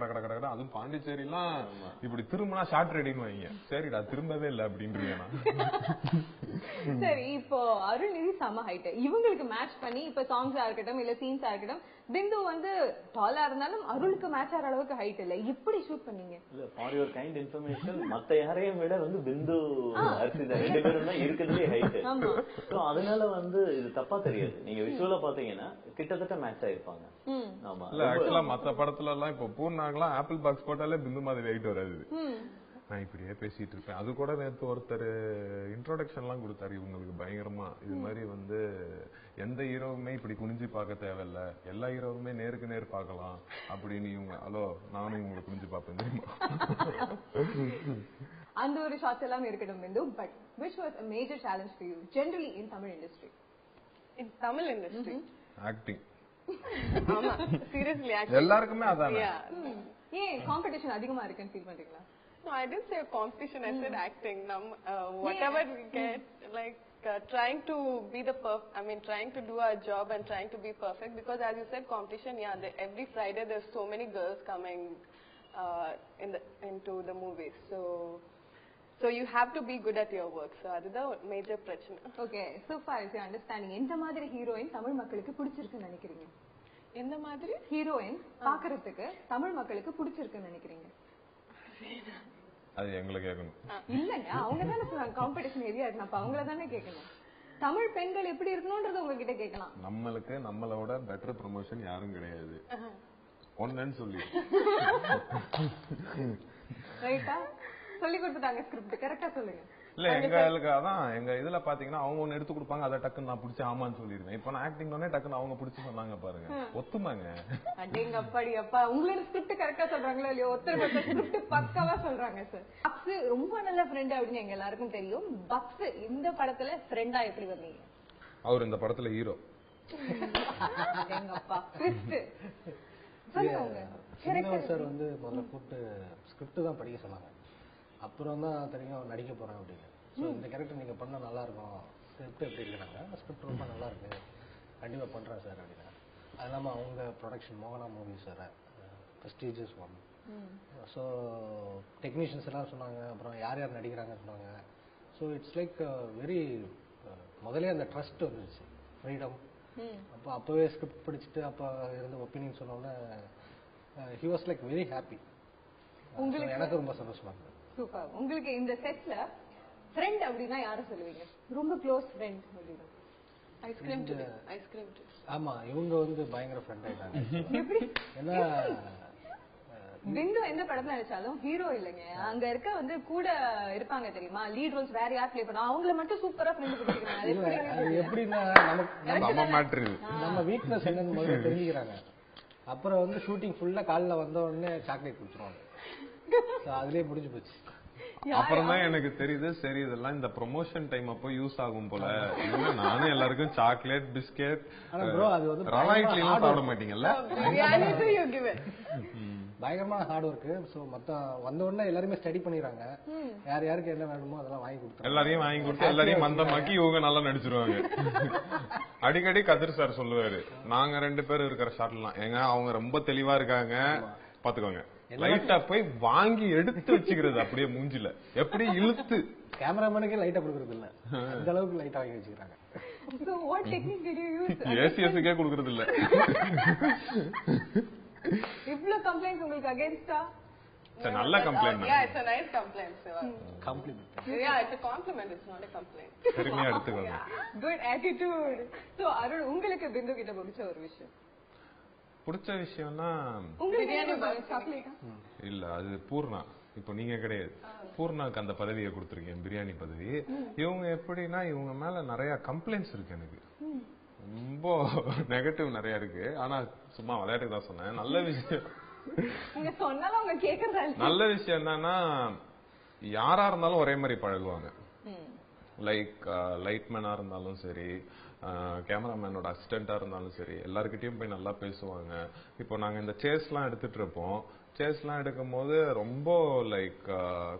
அதுவும் பாண்டிச்சேரி எல்லாம் இப்படி திரும்பினா ஷார்ட் ரெடின்னு வைங்க, சரிடா திரும்பவே இல்லை அப்படின்றீங்கன்னா. சரி, இப்போ அருள்நிதி செம ஹைட், இவங்களுக்கு மேட்ச் பண்ணி இப்ப சாங்ஸா இருக்கட்டும் இல்ல சீன்ஸா இருக்கட்டும், பிந்து வந்து டாலா இருந்தாலும் அருளுக்கு மேட்ச் ஆகிற அளவுக்கு ஹைட் இல்ல, இப்படி ஷூட் பண்ணீங்க? இல்ல ஃபார் யுவர் கைண்ட் இன்ஃபர்மேஷன், மத்த யாரையும் விட வந்து பிந்து ஹர்ஷிதா 2 பேரும் தான் இருக்கிறதுலே ஹைட். சோ அதனால வந்து இது தப்பா தெரியாது. நீங்க விஷுவலா பாத்தீங்கன்னா கிட்டத்தட்ட மேட்ச் ஆயிருப்பாங்க. ஆமா, இல்ல ஆக்சுவலா மத்த படத்துல எல்லாம் இப்ப பூர்ணாங்கலாம் ஆப்பிள் பாக்ஸ் போட்டாலே பிந்து மாதிரி ஹைட் வராது. நான் இப்படியே பேசிட்டு இருப்பேன். அது கூட நேற்று ஒருத்தர் இன்ட்ரோடக்ஷன் எல்லாம் கொடுத்தாரு இவங்களுக்கு பயங்கரமா. இது மாதிரி வந்து எந்த ஹீரோவுமே இப்படி குனிஞ்சு பார்க்க தேவையில்ல, எல்லா ஹீரோவுமே நேருக்கு நேர் பார்க்கலாம் அப்படின்னு. இவங்க ஹலோ நானும் இவங்களை குனிஞ்சு பார்ப்பேன் தெரியுமா. அந்த ஒரு ஷார்ட்ஸ் எல்லாம் இருக்கட்டும் பிந்து, but which was a major challenge for you generally in Tamil industry? In Tamil industry, acting. ஆமா சீரியஸ்லி ஆக்டிங் எல்லாருக்குமே அதானே. ஏன் காம்படிஷன் அதிகமா இருக்குன்னு ஃபீல் பண்றீங்களா? No, I didn't say competition. I said acting. Whatever we get, like trying to be trying to do our job and trying to be perfect. Because as you said, competition. Yeah, every Friday there's so many girls coming into the movies. So you have to be good at your work. So that's the major pressure. Okay, so far as your understanding, எந்த மாதிரி heroine Tamil மக்களுக்கு பிடிச்சிருக்குன்னு நினைக்கிறீங்க? எந்த மாதிரி heroine பாக்குறதுக்கு தமிழ் மக்களுக்கு பிடிச்சிருக்குன்னு நினைக்கிறீங்க? அது எங்களை கேட்கணும். இல்லங்க, அவங்க தானே சொல்றாங்க காம்படிஷன் ஏரியா இருக்கு, அப்ப அவங்கள தானே கேட்கணும். தமிழ் பெண்கள் எப்படி இருக்கணும்ன்றது உங்ககிட்ட கேட்கலாம். நம்மளுக்கு நம்மளோட பெட்டர் ப்ரமோஷன் யாரும் கிடையாது ஒன்னு சொல்லி. ரைட்டா சொல்லி கொடுத்துட்டாங்க ஸ்கிரிப்ட், கரெக்டா சொல்லுங்க. இல்ல எங்களுக்கு அதான் எங்க இதுல பாத்தீங்கன்னா அவங்க ஒண்ணு எடுத்து கொடுப்பாங்க, அதை டக்குன்னு நான் பிடிச்சி ஆமான்னு சொல்லிடுவேன். இப்ப நான் ஆக்டிங் பண்ணே டக்குன்னு அவங்க பிடிச்சி சொன்னாங்க பாருங்க, ஒத்துமாங்க. அடேங்க அப்படி அப்பா, உங்களோட ஸ்கிரிப்ட் கரெக்டா சொல்றாங்களோ இல்லையோ, ஒருத்தர் ஸ்கிரிப்ட் பக்காவா சொல்றாங்க சார். பக்ஸ் ரொம்ப நல்ல ஃப்ரெண்ட் அப்படின்னு எங்க எல்லாருக்கும் தெரியும். பக்ஸ் இந்த படத்துல ஃப்ரெண்டா எப்படி வந்தீங்க? அவர் இந்த படத்துல ஹீரோ. எங்க அப்பா ட்விஸ்ட் சார் வந்து முதல்ல கூப்பிட்டு ஸ்கிரிப்ட் தான் படிக்க சொன்னாங்க. அப்புறம் தான் தெரியும் நடிக்க போறேன் அப்படின்னு. ஸோ இந்த கேரக்டர் நீங்க பண்ணா நல்லா இருக்கும், ஸ்கிரிப்ட் எப்படி இருக்கிறாங்க, ஸ்கிரிப்ட் ரொம்ப நல்லா இருக்கு, கண்டிப்பா பண்றேன் சார் அப்படின்னா. அது இல்லாமல் அவங்க ப்ரொடக்ஷன் மோகனா movie sir, prestigious one. So technicians எல்லாம் சொன்னாங்க, அப்புறம் யார் யார் நடிக்கிறாங்கன்னு சொன்னாங்க. ஸோ இட்ஸ் லைக் வெரி முதலே அந்த ட்ரஸ்ட் வந்துருச்சு, ஃப்ரீடம். அப்போவே ஸ்கிரிப்ட் படிச்சுட்டு அப்போ இருந்த ஒப்பீனியன் சொன்னோன்னே he was like very happy. எனக்கு ரொம்ப சந்தோஷமா இருக்கு. சூப்பர். உங்களுக்கு இந்த செட்ல ஃப்ரெண்ட் அப்படின்னா யாரை சொல்லுவீங்க? ரொம்ப க்ளோஸ் ஃப்ரெண்ட் அப்படின்னா ஐஸ்கிரீம். ஆமா, இவங்க வந்து பயங்கர ஃப்ரெண்ட் ஆயிட்டாங்க. ஏன்னா பிந்து எந்த படத்துல நடிச்சாலும் ஹீரோ இல்லைங்க, அங்க இருக்க வந்து கூட இருப்பாங்க தெரியுமா, லீட் ரோல்ஸ் வேற யார் பிளே பண்ணா அவங்கள மட்டும் சூப்பரா ஃப்ரெண்ட் பிடிக்கிறாங்க. எப்படின்னா நம்ம வீக்னஸ் என்னன்னு முதல்ல தெரிஞ்சுக்கிறாங்க. அப்புறம் வந்து ஷூட்டிங் ஃபுல்லா காலைல வந்த உடனே சாக்லேட் கொடுத்துருவாங்க. அதுலயே முடிஞ்சு போச்சு. அப்புறம் தான் எனக்கு தெரியுது, சரி இதெல்லாம் இந்த ப்ரொமோஷன் டைம் அப்போ யூஸ் ஆகும் போல. நானும் எல்லாருக்கும் சாக்லேட் பிஸ்கெட் ரவா இட்லி எல்லாம் சாப்பிட மாட்டீங்கல்ல, பயங்கரமான ஹார்ட் ஒர்க். ஸோ மொத்தம் வந்த உடனே எல்லாருமே ஸ்டடி பண்ணிடுறாங்க. யார் யாருக்கு என்ன வேணுமோ அதெல்லாம் வாங்கி கொடுத்தாங்க. எல்லாரையும் வாங்கி கொடுத்து எல்லாரையும் மந்தமாக்கி இவங்க நல்லா நடிச்சிருவாங்க. அடிக்கடி கதிர் சார் சொல்லுவாரு, நாங்க 2 பேர் இருக்கிற ஷாட்லாம் ஏங்க அவங்க ரொம்ப தெளிவா இருக்காங்க பாத்துக்கோங்க, லைட்டா போய் வாங்கி எடுத்து வச்சுக்கிறது அப்படியே மூஞ்சில எப்படி இழுத்து. கேமராமேனுக்கே லைட்டா கொடுக்கறது இல்ல, அந்த அளவுக்கு லைட்டா வாங்கி வச்சுக்கிறாங்க. So what technique did you use? ஏசிஎஸ்க்கே கொடுக்கறது இல்ல. இவ்ளோ கம்ப்ளைண்ட்ஸ் உங்களுக்கு அகைன்ஸ்டா? நல்ல complaint. Yeah, it's a nice complaint, Siva. Compliment. Yeah, it's a compliment, it's not a complaint. பெருமையா எடுத்துக்கோங்க. Good attitude. So அருண், உங்களுக்கு பிந்து கிட்ட பிடிச்ச ஒரு விஷயம்? பிடிச்ச விஷயம்னா உங்களுக்கு சாக்லேட்டா? இல்ல, அது பூர்ணா. இப்போ நீங்க கிடையாது, பூர்ணாக்கு அந்த பதவியை கொடுத்துருக்கேன், பிரியாணி பதவி. இவங்க எப்படின்னா இவங்க மேல நிறைய கம்ப்ளைண்ட்ஸ் இருக்கு, எனக்கு ரொம்ப நெகட்டிவ் நிறைய இருக்கு. ஆனா சும்மா விளையாட்டுக்கு தான் சொன்னேன். நல்ல விஷயம் நீங்க சொன்னாலும் அவங்க கேக்குறதா? நல்ல விஷயம் என்னன்னா யாரா இருந்தாலும் ஒரே மாதிரி பழகுவாங்க. லைக் லைட்மேனா இருந்தாலும் சரி, கேமராமேனோட அசிஸ்டண்டா இருந்தாலும் சரி, எல்லாருக்கிட்டையும் போய் நல்லா பேசுவாங்க. இப்போ நாங்க இந்த சேஸ்லாம் எடுத்துட்டு இருப்போம், சேஸ்லாம் எடுக்கும் போது ரொம்ப லைக்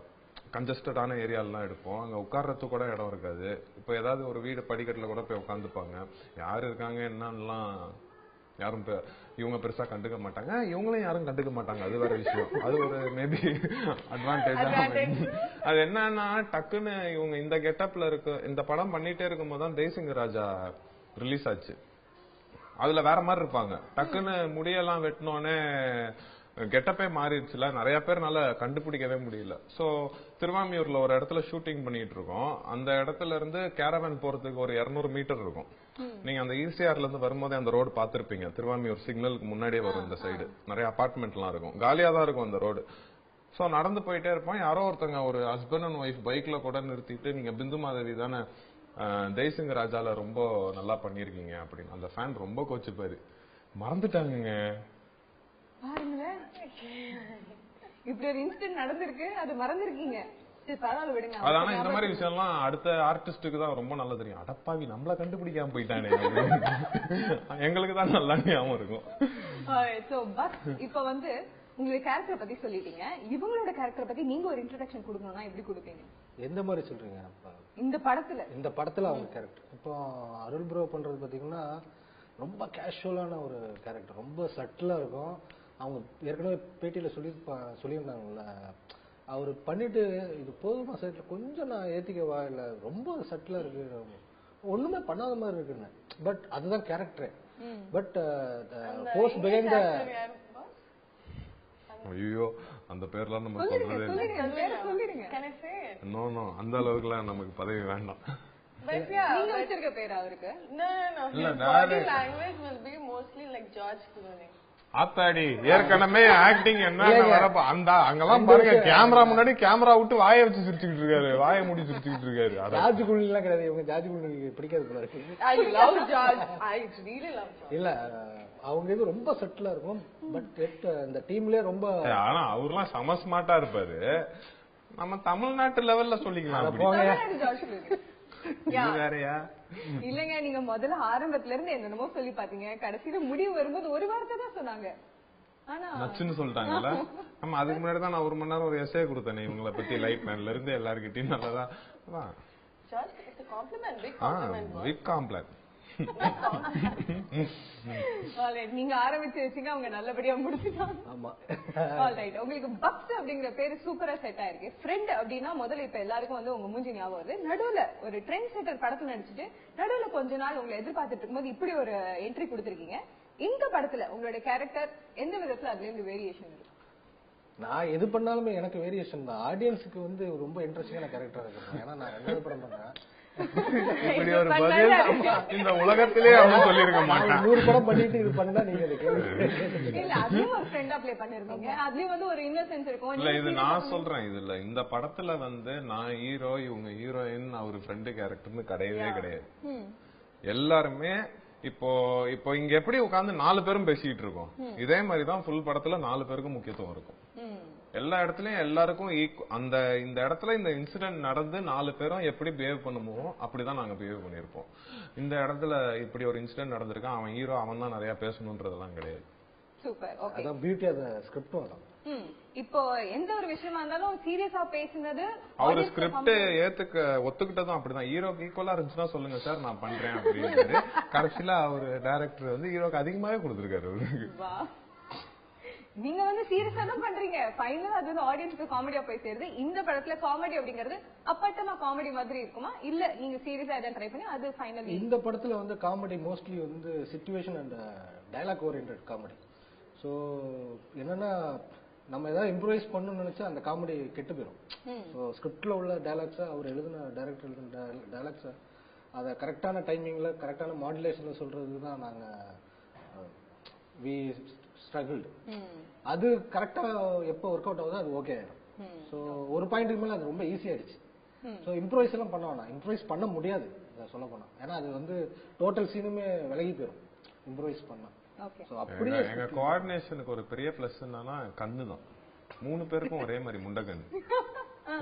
கன்ஜஸ்டடான ஏரியாலாம் எடுப்போம். அங்க உட்கார்றதுக்கு கூட இடம் இருக்காது. இப்போ ஏதாவது ஒரு வீடு படிக்கட்டுல கூட போய் உட்காந்துப்பாங்க. யாரு இருக்காங்க என்னன்னா யாரும் இவங்க பெருசா கண்டுக்க மாட்டாங்க, இவங்களையும் யாரும் கண்டுக்க மாட்டாங்க. அது வேற விஷயம். அது ஒரு மேபி அட்வான்டேஜ். அது என்னன்னா டக்குன்னு இவங்க இந்த கெட்டப்ல இருக்கு. இந்த படம் பண்ணிட்டே இருக்கும் போதுதான் தேசிங்க ராஜா ரிலீஸ் ஆச்சு. அதுல வேற மாதிரி இருப்பாங்க. டக்குன்னு முடியெல்லாம் வெட்டினோடனே கெட்டப்பே மாறிடுச்சுல, நிறைய பேர்னால கண்டுபிடிக்கவே முடியல. சோ திருவாமியூர்ல ஒரு இடத்துல ஷூட்டிங் பண்ணிட்டு இருக்கோம். அந்த இடத்துல இருந்து கேரவன் போறதுக்கு ஒரு 200 மீட்டர் இருக்கும். நீங்க அந்த ஈசிஆர்ல இருந்து வரும்போதே அந்த ரோடு பாத்திருப்பீங்க. திருவாமியூர் சிக்னலுக்கு முன்னாடியே வரும் இந்த சைடு. நிறைய அபார்ட்மெண்ட் எல்லாம் இருக்கும், காலியா தான் இருக்கும் அந்த ரோடு. சோ நடந்து போயிட்டே இருப்போம். யாரோ ஒருத்தங்க ஒரு ஹஸ்பண்ட் அண்ட் ஒய்ஃப் பைக்ல கூட நிறுத்திட்டு, நீங்க பிந்து மாதவி தானே ஜெய்சிங் ராஜால ரொம்ப நல்லா பண்ணிருக்கீங்க அப்படின்னு. அந்த ஃபேன் ரொம்ப கோச்சுப்பாரு, மறந்துட்டாங்க. பாருங்களேன், இப்படி ஒரு இன்சிடென்ட் நடந்திருக்கு, அது மறந்துருக்கீங்க. சரி பரவாயில்ல விடுங்க. அதான இந்த மாதிரி விஷயம்லாம் அடுத்த ஆர்டிஸ்டுக்கு தான் ரொம்ப நல்லா தெரியும். அடப்பாவி நம்மள கண்டுபிடிக்காம போயிட்டானே, எங்களுக்கு தான் நல்லா ஞாபகம் இருக்கும். சோ பஸ் இப்ப வந்து உங்களுடைய கேரக்டர் பத்தி சொல்லிட்டீங்க. இவங்களோட கேரக்டர் பத்தி நீங்க ஒரு இன்ட்ரோடக்ஷன் கொடுக்கணும்னா எப்படி கொடுப்பீங்க? எந்த மாதிரி சொல்றீங்க? இந்த படத்துல அவங்க கேரக்டர் இப்போ அருள் ப்ரோ பண்றது பாத்தீங்கன்னா ரொம்ப கேஷுவலான ஒரு கேரக்டர், ரொம்ப சட்டிலா இருக்கும். அவங்க ஏற்கனவே பேட்டியில சொல்லியிருந்தாங்கல்ல, அவர் பண்ணிட்டு இது போதுமா சைட்ல கொஞ்சம் நான் ஏத்திக்கவா, இல்ல ரொம்ப சட்டிலா இருக்கு, ஒண்ணுமே பண்ணாத மாதிரி இருக்குன்னு. பட் அதுதான் character. But post behind the ஐயோ அந்த பேர்லாம் நம்ம சொல்றதே நோ நோ, அந்த அளவுக்குலாம் நமக்கு பதவி வேண்டாம். நீங்க வச்சிருக்க பேர் அவருக்கு? No, his body language will be mostly like George Clooney. ஆத்தாடி, ஏற்கனவே ஆக்டிங் என்ன வரப்ப அந்த அங்கெல்லாம் பாருங்க, கேமரா முன்னாடி கேமரா விட்டு வாயை வச்சு சிரிச்சுக்கிட்டு இருக்காரு, வாயை மூடி சிரிச்சுக்கிட்டு இருக்காரு. ஜார்ஜ் குளூனி எல்லாம் கிடையாது, இவங்க ஜார்ஜ் குளூனி பிடிக்காது போல இருக்கு. I love George, I really love George. இல்ல அவங்க இது ரொம்ப செட்டிலா இருக்கும். பட் இந்த டீம்லயே ரொம்ப, ஆனா அவர்லாம் செம ஸ்மார்ட்டா இருப்பாரு. நம்ம தமிழ்நாட்டு லெவல்ல சொல்லிக்கலாம். இல்லங்க, நீங்க முதல்ல ஆரம்பத்துல இருந்து என்னென்னமோ சொல்லி பாத்தீங்க, கடைசியில முடிவு வரும்போது ஒரு வார்த்தை தான் சொன்னாங்க. ஆனா நச்சுன்னு சொல்லிட்டாங்கல்ல. நம்ம அதுக்கு முன்னாடி தான் நான் 1 மணி நேரம் ஒரு எஸ்ஏ கொடுத்தேன் இவங்களை பத்தி, லைட் மேன்ல இருந்து எல்லாருக்கிட்டையும். நல்லதான் பிக் காம்ப்ளெக்ஸ். நீங்க ஆரம்பிச்சு வச்சீங்க, அவங்க நல்லபடியா முடிச்சுட்டாங்க. உங்களுக்கு பக்ஸ் அப்படிங்கிற பேரு சூப்பரா செட் ஆயிருக்கு. ஃப்ரெண்ட் அப்படின்னா முதல்ல இப்ப எல்லாருக்கும் வந்து உங்க மூஞ்சி ஞாபகம் வருது. நடுவுல ஒரு ட்ரெண்ட் செட்டர் படத்துல நடிச்சுட்டு நடுவுல கொஞ்ச நாள் உங்களை எதிர்பார்த்துட்டு இருக்கும்போது இப்படி ஒரு என்ட்ரி கொடுத்திருக்கீங்க. இந்த படத்துல உங்களுடைய கேரக்டர் எந்த விதத்துல அதுல இருந்து வேரியேஷன் இருக்கு? நான் எது பண்ணாலுமே எனக்கு வேரியேஷன் தான். ஆடியன்ஸுக்கு வந்து ரொம்ப இன்ட்ரெஸ்டிங்கான கேரக்டர் இருக்கு. ஏன்னா நான் 2வது படம் பண்றேன். இப்படி ஒரு பதில் இந்த உலகத்திலே அவன் சொல்லிருக்க மாட்டான். 100 படம் பண்ணிட்டு இது பண்ணா நீங்க அதுலயும் ஒரு ஃப்ரெண்டா ப்ளே பண்ணிருக்கீங்க, அதுலயும் வந்து ஒரு இன்னசென்ஸ் இருக்கும். இல்ல இது நான் சொல்றேன், இதுல இந்த படத்துல வந்து நான் ஹீரோ, இவங்க ஹீரோயின், அவரு ஃப்ரெண்டு கேரக்டர்னு கிடையவே கிடையாது. எல்லாருமே இப்போ இங்க எப்படி உட்கார்ந்து 4 பேரும் பேசிட்டு இருக்கோம், இதே மாதிரிதான் ஃபுல் படத்துல 4 பேருக்கும் முக்கியத்துவம் இருக்கும். எல்லா இடத்துலயும் எல்லாருக்கும் அந்த இந்த இடத்துல இந்த இன்சிடென்ட் நடந்து 4 பேரும் எப்படி பிஹேவ் பண்ணுமோ அப்படிதான் நாங்க பிஹேவ் பண்ணிருப்போம். இந்த இடத்துல இப்படி ஒரு இன்சிடென்ட் நடந்திருக்கான், அவன் ஹீரோ, அவன் தான் நிறைய பேசணும்ன்றதெல்லாம் கிடையாது. சூப்பர். ஓகே, அதான் பியூட்டி அந்த ஸ்கிரிப்டும் அதான். இப்போ எந்த ஒரு விஷயமா இருந்தாலும் சீரியஸா பேசினது அவரு ஸ்கிரிப்ட் ஒத்துக்கிட்டதும் அப்படிதான். ஹீரோக்கு ஈக்குவலா இருந்துச்சுன்னா சொல்லுங்க சார் நான் பண்றேன் அப்படின்னு. கடைசியில அவரு டைரக்டர் வந்து ஹீரோக்கு அதிகமாவே கொடுத்திருக்காரு அவருக்கு. நீங்க வந்து சீரியஸா தான் பண்றீங்க, ஃபைனலா அது வந்து ஆடியன்ஸ்க்கு காமெடியா போய் சேருது. இந்த படத்துல காமெடி அப்படிங்கிறது அப்பட்டமா காமெடி மாதிரி இருக்குமா, இல்ல நீங்க சீரியஸா எதாவது ட்ரை பண்ணி அது ஃபைனலி? இந்த படத்துல வந்து காமெடி மோஸ்ட்லி வந்து situation and dialogue oriented comedy. So என்னன்னா நம்ம ஏதாவது இம்ப்ரூவைஸ் பண்ணணும்னு நினைச்சா அந்த காமெடி கெட்டு போயிடும். ஸோ ஸ்கிரிப்ட்ல உள்ள டைலாக்ஸை அவர் டைரக்டர் எழுதின டைலாக்ஸை அதை கரெக்டான டைமிங்ல கரெக்டான மாடுலேஷன்ல சொல்றது தான் நாங்க வி ஸ்ட்ரகிள்டு. அது கரெக்டா எப்போ ஒர்க் அவுட் ஆகுதோ அது ஓகே ஆயிடும். ஸோ ஒரு பாயிண்ட்டுக்கு மேல அது ரொம்ப ஈஸி ஆயிடுச்சு. ஸோ இம்ப்ரூவைஸ் எல்லாம் பண்ண வேணாம், இம்ப்ரூவைஸ் பண்ண முடியாது சொல்ல போனா. ஏன்னா அது வந்து டோட்டல் சீனுமே விலகி போயிடும் இம்ப்ரூவைஸ் பண்ணா. எங்க கோஆர்டினேஷனுக்கு ஒரு பெரிய பிளஸ் என்னன்னா கண்ணு தான். 3 பேருக்கும் ஒரே மாதிரி முண்டக்கண்,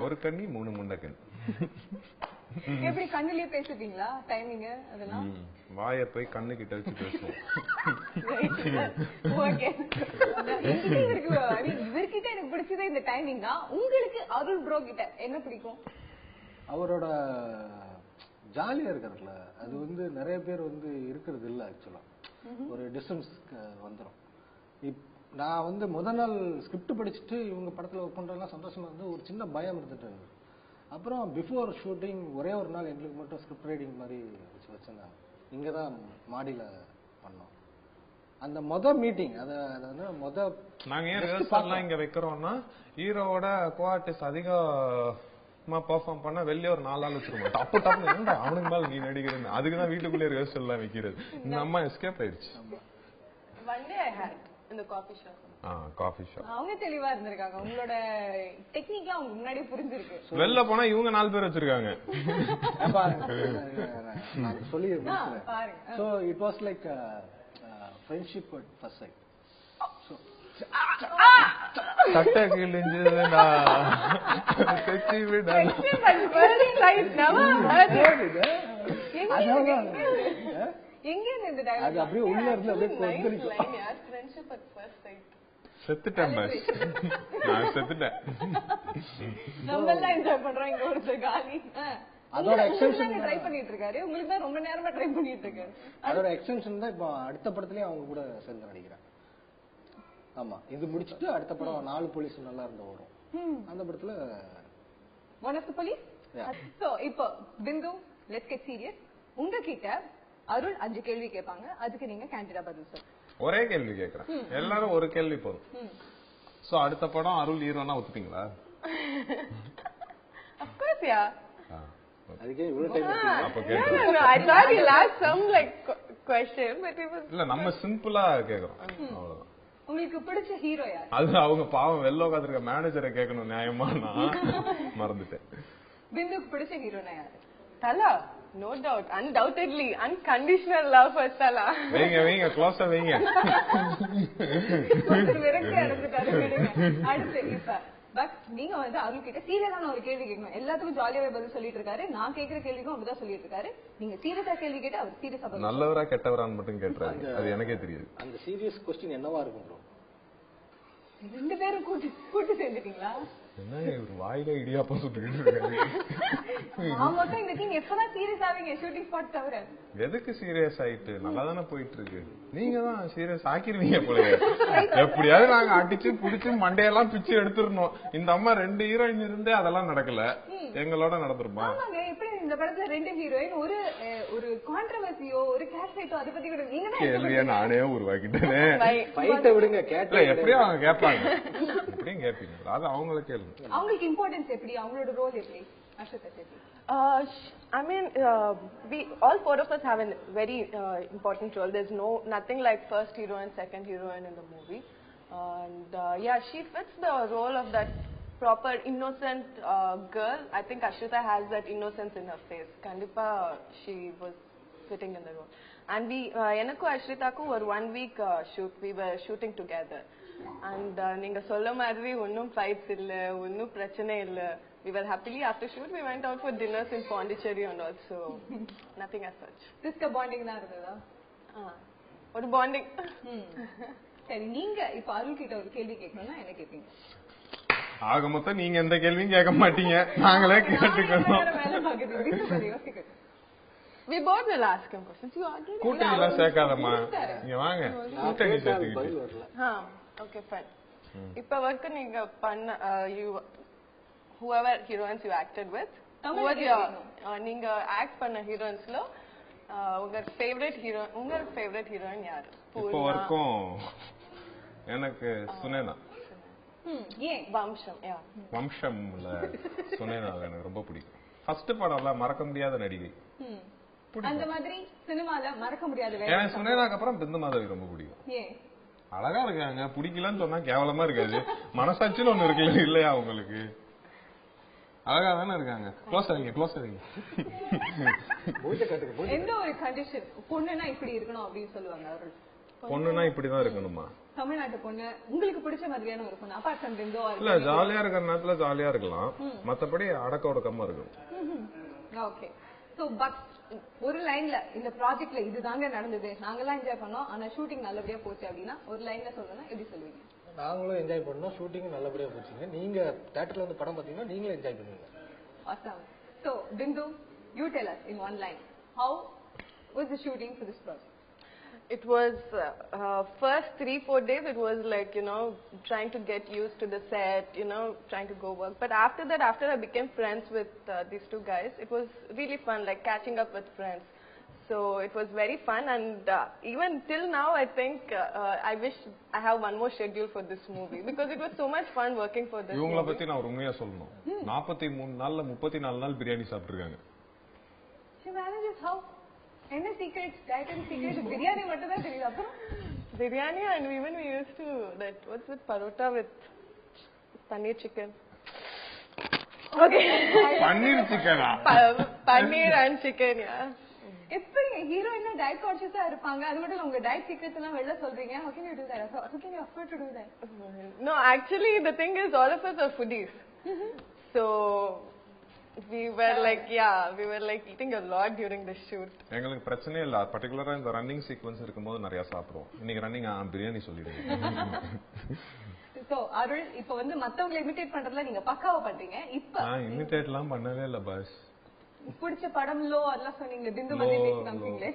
ஒரு கண்ணி 3 முண்டக்கண். எப்படி கண்ணுலயே பேசுவீங்களா டைமிங் அதெல்லாம்? வாயை போய் கண்ணு கிட்ட வச்சு பேசுவோம். ஓகே, இவர்கிட்ட எனக்கு பிடிச்சதே இந்த டைமிங் தான். உங்களுக்கு அருள் ப்ரோ கிட்ட என்ன பிடிக்கும்? அவரோட ஜாலியா இருக்கிறதுல அது வந்து நிறைய பேர் வந்து இருக்கிறது இல்ல. ஆக்சுவலா ஒரு டிஸ்டன்ஸ் வந்துடும். நான் வந்து முதல் நாள் ஸ்கிரிப்ட் படிச்சுட்டு இவங்க படத்துல ஒர்க் பண்றதுலாம் சந்தோஷமா இருந்து ஒரு சின்ன பயம் இருந்துட்டு இருந்தது. அப்புறம் பிஃபோர் ஷூட்டிங் ஒரே ஒரு நாள் எங்களுக்கு மட்டும் ஸ்கிரிப்ட் ரைட்டிங் மாதிரி வச்சிருந்தாங்க. இங்க தான் மாடியில பண்ணோம் அந்த மீட்டிங். நாங்க ஏன் ரிஹர்சல்லாம் இங்க வைக்கிறோம்னா ஹீரோவோட கோஆர்டிஸ்ட் அதிகமா பெர்ஃபார்ம் பண்ணா வெளியே ஒரு 4 நாள் வச்சிருக்கோம். டப்பு டப்பு என்னடா அவனுக்கு மேல நீ நடிக்கிறேன்னு அதுக்குதான் வீட்டுக்குள்ளே ரிஹர்சல் எல்லாம் வைக்கிறது. இந்த அம்மா எஸ்கேப் ஆயிடுச்சு. இந்த காஃபி ஷாப் காஃபி ஷாப் அவங்க தெளிவா இருந்திருக்காங்க. உங்களோட டெக்னிக்லாம் அவங்க முன்னாடியே புரிஞ்சிருக்கு. வெளில போனா இவங்க 4 பேர் வச்சிருக்காங்க. சொல்லி so it was like friendship at first side. சட்டை கிழிஞ்சதுடா தெச்சி விடா எங்க இருந்து இந்த டயலாக்? அது அப்படியே உள்ள இருந்து அப்படியே கொந்தளிக்கும். Friendship at first sight. செத்துட்டேன் பஸ், நான் செத்துட்டேன். நம்ம எல்லாம் என்ஜாய் பண்றோம் இங்க ஒரு காலி. அதோட எக்ஸ்டென்ஷன் ட்ரை பண்ணிட்டு இருக்காரு. உங்களுக்கு தான் ரொம்ப நேரமா ட்ரை பண்ணிட்டு இருக்காரு. அதோட எக்ஸ்டென்ஷன் தான் இப்போ அடுத்த படத்துலயே அவங்க கூட சேர்ந்து நடிக்கிறேன். ஆமா, இது முடிச்சிட்டு அடுத்த படம் 4 போலீஸ் நல்லா இருந்தா வரும். அந்த படத்துல one of the police. So இப்போ பிந்து, லெட்ஸ் கெட் சீரியஸ். உங்ககிட்ட அருள் 5 கேள்வி கேட்பாங்க, அதுக்கு நீங்க கேண்டிடா பதில் சொல்லுங்க. ஒரே கேள்வி கேக்குறேன், எல்லாரும் ஒரு கேள்வி போதும். சோ அடுத்த படம் அருள் ஹீரோனா ஒத்துப்பீங்களா? Of course, yeah. அதுக்கே இவ்வளவு டைம் அப்ப No, I thought you'll ask some like question, but it was இல்ல நம்ம சிம்பிளா கேக்குறோம் அவ்வளவுதான். உங்களுக்கு பிடிச்ச ஹீரோ யார்? அது அவங்க பாவம் வெள்ள உட்கார்ந்திருக்க மேனேஜரை கேட்கணும் நியாயமா, நான் மறந்துட்டேன். பிந்துக்கு பிடிச்ச ஹீரோனா யாரு? Tala. No doubt, undoubtedly, unconditional love for Tala. வைங்க க்ளோஸா வைங்க. ஒரு விரக்தி அடைஞ்சிட்டாரு. அடுத்து இப்ப பட் நீங்க வந்து அருள் கிட்ட சீரியஸான ஒரு கேள்வி கேட்கணும். எல்லாத்துக்கும் ஜாலியாவே பதில் சொல்லிட்டு இருக்காரு. நான் கேட்கிற கேள்விக்கும் அப்படிதான் சொல்லிட்டு இருக்காரு. நீங்க சீரியஸா கேள்வி கேட்டு அவர் சீரியஸா பதில். நல்லவரா கெட்டவரான்னு மட்டும் கேட்டுறாரு, அது எனக்கே தெரியாது. அந்த சீரியஸ் क्वेश्चन என்னவா இருக்கும் ப்ரோ? 2 பேரும் கூட்டி சேர்ந்துட்டீங்களா? என்ன ஒரு வாயில இடியாப்பம் சுட்டுக்கிட்டு இருக்காரு. ஆமாக்கா, இந்த டீம் எப்பதான் சீரியஸ் ஆவீங்க ஷூட்டிங் ஸ்பாட் தவிர? எதுக்கு சீரியஸ் ஆயிட்டு நல்லா தானே போயிட்டு இருக்கு. நீங்க தான் சீரியஸ் ஆக்கிருவீங்க போல. எப்படியாவது நாங்க அடிச்சு புடிச்சு மண்டையெல்லாம் பிச்சு எடுத்துடணும். இந்த அம்மா 2 ஹீரோயின் இருந்தே அதெல்லாம் நடக்கல, எங்களோட நடந்துருமா? எப்படி இந்த படத்துல 2 ஹீரோயின், ஒரு கான்ட்ரோவர்சியோ ஒரு கேஷ் ஃபைட்டோ அதை பத்தி கூட நீங்க கேள்வியா நானே உருவாக்கிட்டேனே. ஃபைட்ட விடுங்க, கேட்ல எப்படியும் அவங்க கேட்பாங்க, எப்படியும் கேட்பீங்க, அது அவங்கள கேளுங்க. அவங்களுக்கு இம்பார்ட்டன்ஸ் எப்படி, அவங்களோட ரோல் எப்படி? I mean, we all 4 of us have a very important role. There's nothing like first heroine, second heroine in the movie, and yeah, she fits the role of that proper innocent girl. I think Ashrita has that innocence in her face. Kandipa, she was fitting in the role. And we, enakku Ashritaku, or 1 week shoot, we were shooting together. And நீங்க சொல்ல மாதிரி ஒன்னும் fights இல்ல, ஒன்னும் பிரச்சனை இல்ல. We were happily after shoot we went out for dinners in Pondicherry and also nothing as such. Sister bonding தான் இருந்ததா? ஒரு bonding. சரி, நீங்க இப்ப அருள் கிட்ட ஒரு கேள்வி கேட்கணும்னா என்ன கேட்பீங்க? ஆக மொத்தம் நீங்க எந்த கேள்வியும் கேட்க மாட்டீங்க, நாங்களே கேட்டுக்கணும். We both will ask him questions. You already கூட்டணி எல்லாம் சேர்க்காதம்மா, நீங்க வாங்க கூட்டணி சேர்த்துக்கிட்டு. Okay, fine. இப்ப வரைக்கும் நீங்க பண்ண whoever heroines you acted with, நீங்க ஆக்ட் பண்ண ஹீரோயின்ஸ்ல உங்க ஃபேவரட் ஹீரோயின் யாரு? இப்போ வரைக்கும் எனக்கு சுனேனா. ஏன்? வம்சம்ல சுனேனா எனக்கு ரொம்ப பிடிக்கும். ஃபர்ஸ்ட் படம்ல மறக்க முடியாத நடிகை. அந்த மாதிரி சினிமால மறக்க முடியாத எனக்கு சுனேனாக்கு அப்புறம் பிந்து மாதவி ரொம்ப பிடிக்கும். ஏன்? அழகா இருக்காங்க, பிடிக்கலன்னு சொன்னா கேவலமா இருக்காது. மனசாட்சின்னு ஒண்ணு இருக்குல்ல, இல்லையா உங்களுக்கு? அழகா தானே இருக்காங்க. க்ளோஸ் ஆவீங்க. எந்த ஒரு கண்டிஷன் பொண்ணுனா இப்படி இருக்கணும் அப்படின்னு சொல்லுவாங்க அவர்கள்? பொண்ணுனா இப்படிதான் இருக்கணுமா? தமிழ்நாட்டு பொண்ணு உங்களுக்கு பிடிச்ச மாதிரியான ஒரு பொண்ணு அப்பார்ட் ஃப்ரம் பிந்தோ இல்ல, ஜாலியா இருக்கிற நேரத்துல ஜாலியா இருக்கலாம், மத்தபடி அடக்க ஒடுக்கமா இருக்கும். ஓகே. சோ பட் ஒரு லைன்ல இந்த ப்ராஜெக்ட்ல இதுதாங்க நடந்தது, நாங்கெல்லாம் என்ஜாய் பண்ணோம், ஆனா ஷூட்டிங் நல்லபடியா போச்சு அப்படின்னா ஒரு லைன்ல சொல்லணும்னா எப்படி சொல்லுவீங்க? நாங்களும் என்ஜாய் பண்ணோம், ஷூட்டிங் நல்லபடியா போச்சுங்க. நீங்க தியேட்டர்ல வந்து படம் பாத்தீங்கன்னா நீங்களும் என்ஜாய் பண்ணுவீங்க. Awesome. So Bindu, you tell us in one line, how was the shooting for this project? It was first 3-4 days it was like, you know, trying to get used to the set, you know, trying to go work. But after that, after I became friends with these two guys, it was really fun, like catching up with friends. So it was very fun, and even till now I think I wish I have one more schedule for this movie because it was so much fun working for this இவங்கள movie. பத்தி நான் ஒரு உண்மையா சொல்லணும். 43 நாள்ல 34 நாள் biryani சாப்பிட்டுருக்காங்க. She manages how? என்ன secrets? Dietary secrets biryani மட்டும் தான் தெரியுது. அப்புறம் biryani, and even we used to that what's with parota with paneer chicken. Okay. பன்னீர் சிக்கனா? Paneer and chicken, yeah. எப்படி ஹீரோயினா டயட் கான்ஷியஸா இருப்பாங்க, அது மட்டும் உங்க டயட் சீக்ரெட்ஸ் எல்லாம் வெளில சொல்றீங்க. how can you do that? how can you afford to do that? No, actually the thing is all of us are foodies. So we were like eating a lot during the shoot. எங்களுக்கு பிரச்சனையே இல்ல, பர்టిక్యులரா இந்த running sequence இருக்கும்போது நிறைய சாப்பிடுவோம். இன்னைக்கு running biryani சொல்லிடுங்க. So அருள், இப்ப வந்து மத்தவங்களை இமிடேட் பண்றதுல நீங்க பக்காவா பண்றீங்க. இப்ப நான் இமிடேட்லாம் பண்ணவே இல்ல பாஸ். பிடிச்ச படம்லோ அதெல்லாம் சொன்னீங்க, பிந்து மதி பேசி காமிச்சீங்களே.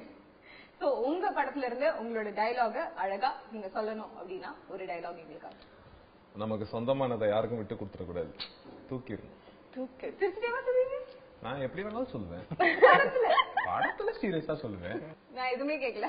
சோ உங்க படத்துல இருந்து உங்களோட டயலாக அழகா நீங்க சொல்லணும் அப்படின்னா ஒரு டயலாக் எங்களுக்காக. நமக்கு சொந்தமானதை யாருக்கும் விட்டு கொடுத்துட கூடாது, தூக்கிடணும். நான் எப்படி வேணாலும் சொல்லுவேன், படத்துல சீரியஸா சொல்லுவேன். நான் எதுவுமே கேட்கல.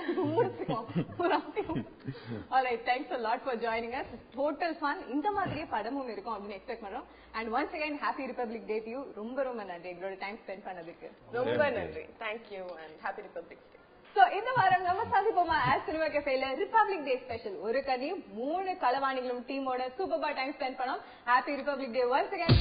Alright, thanks a lot for joining us. Total fun. இந்த மாதிரியே படமும் இருக்கும் அப்படின்னு எக்ஸ்பெக்ட் பண்றோம். And once again happy Republic Day to you. ரொம்ப ரொம்ப நன்றி எங்களோட டைம் ஸ்பெண்ட் பண்ணதுக்கு. ரொம்ப நன்றி. Thank you and happy Republic Day. So இந்த வாரம் நம்ம சந்திப்போமா ஆஸ் சினிமா கஃபேல ரிபப்ளிக் டே ஸ்பெஷல். ஒரு கதையும் 3 கலவாணிகளும் டீமோட சூப்பர்பா டைம் ஸ்பெண்ட் பண்ணோம். Happy republic day once again.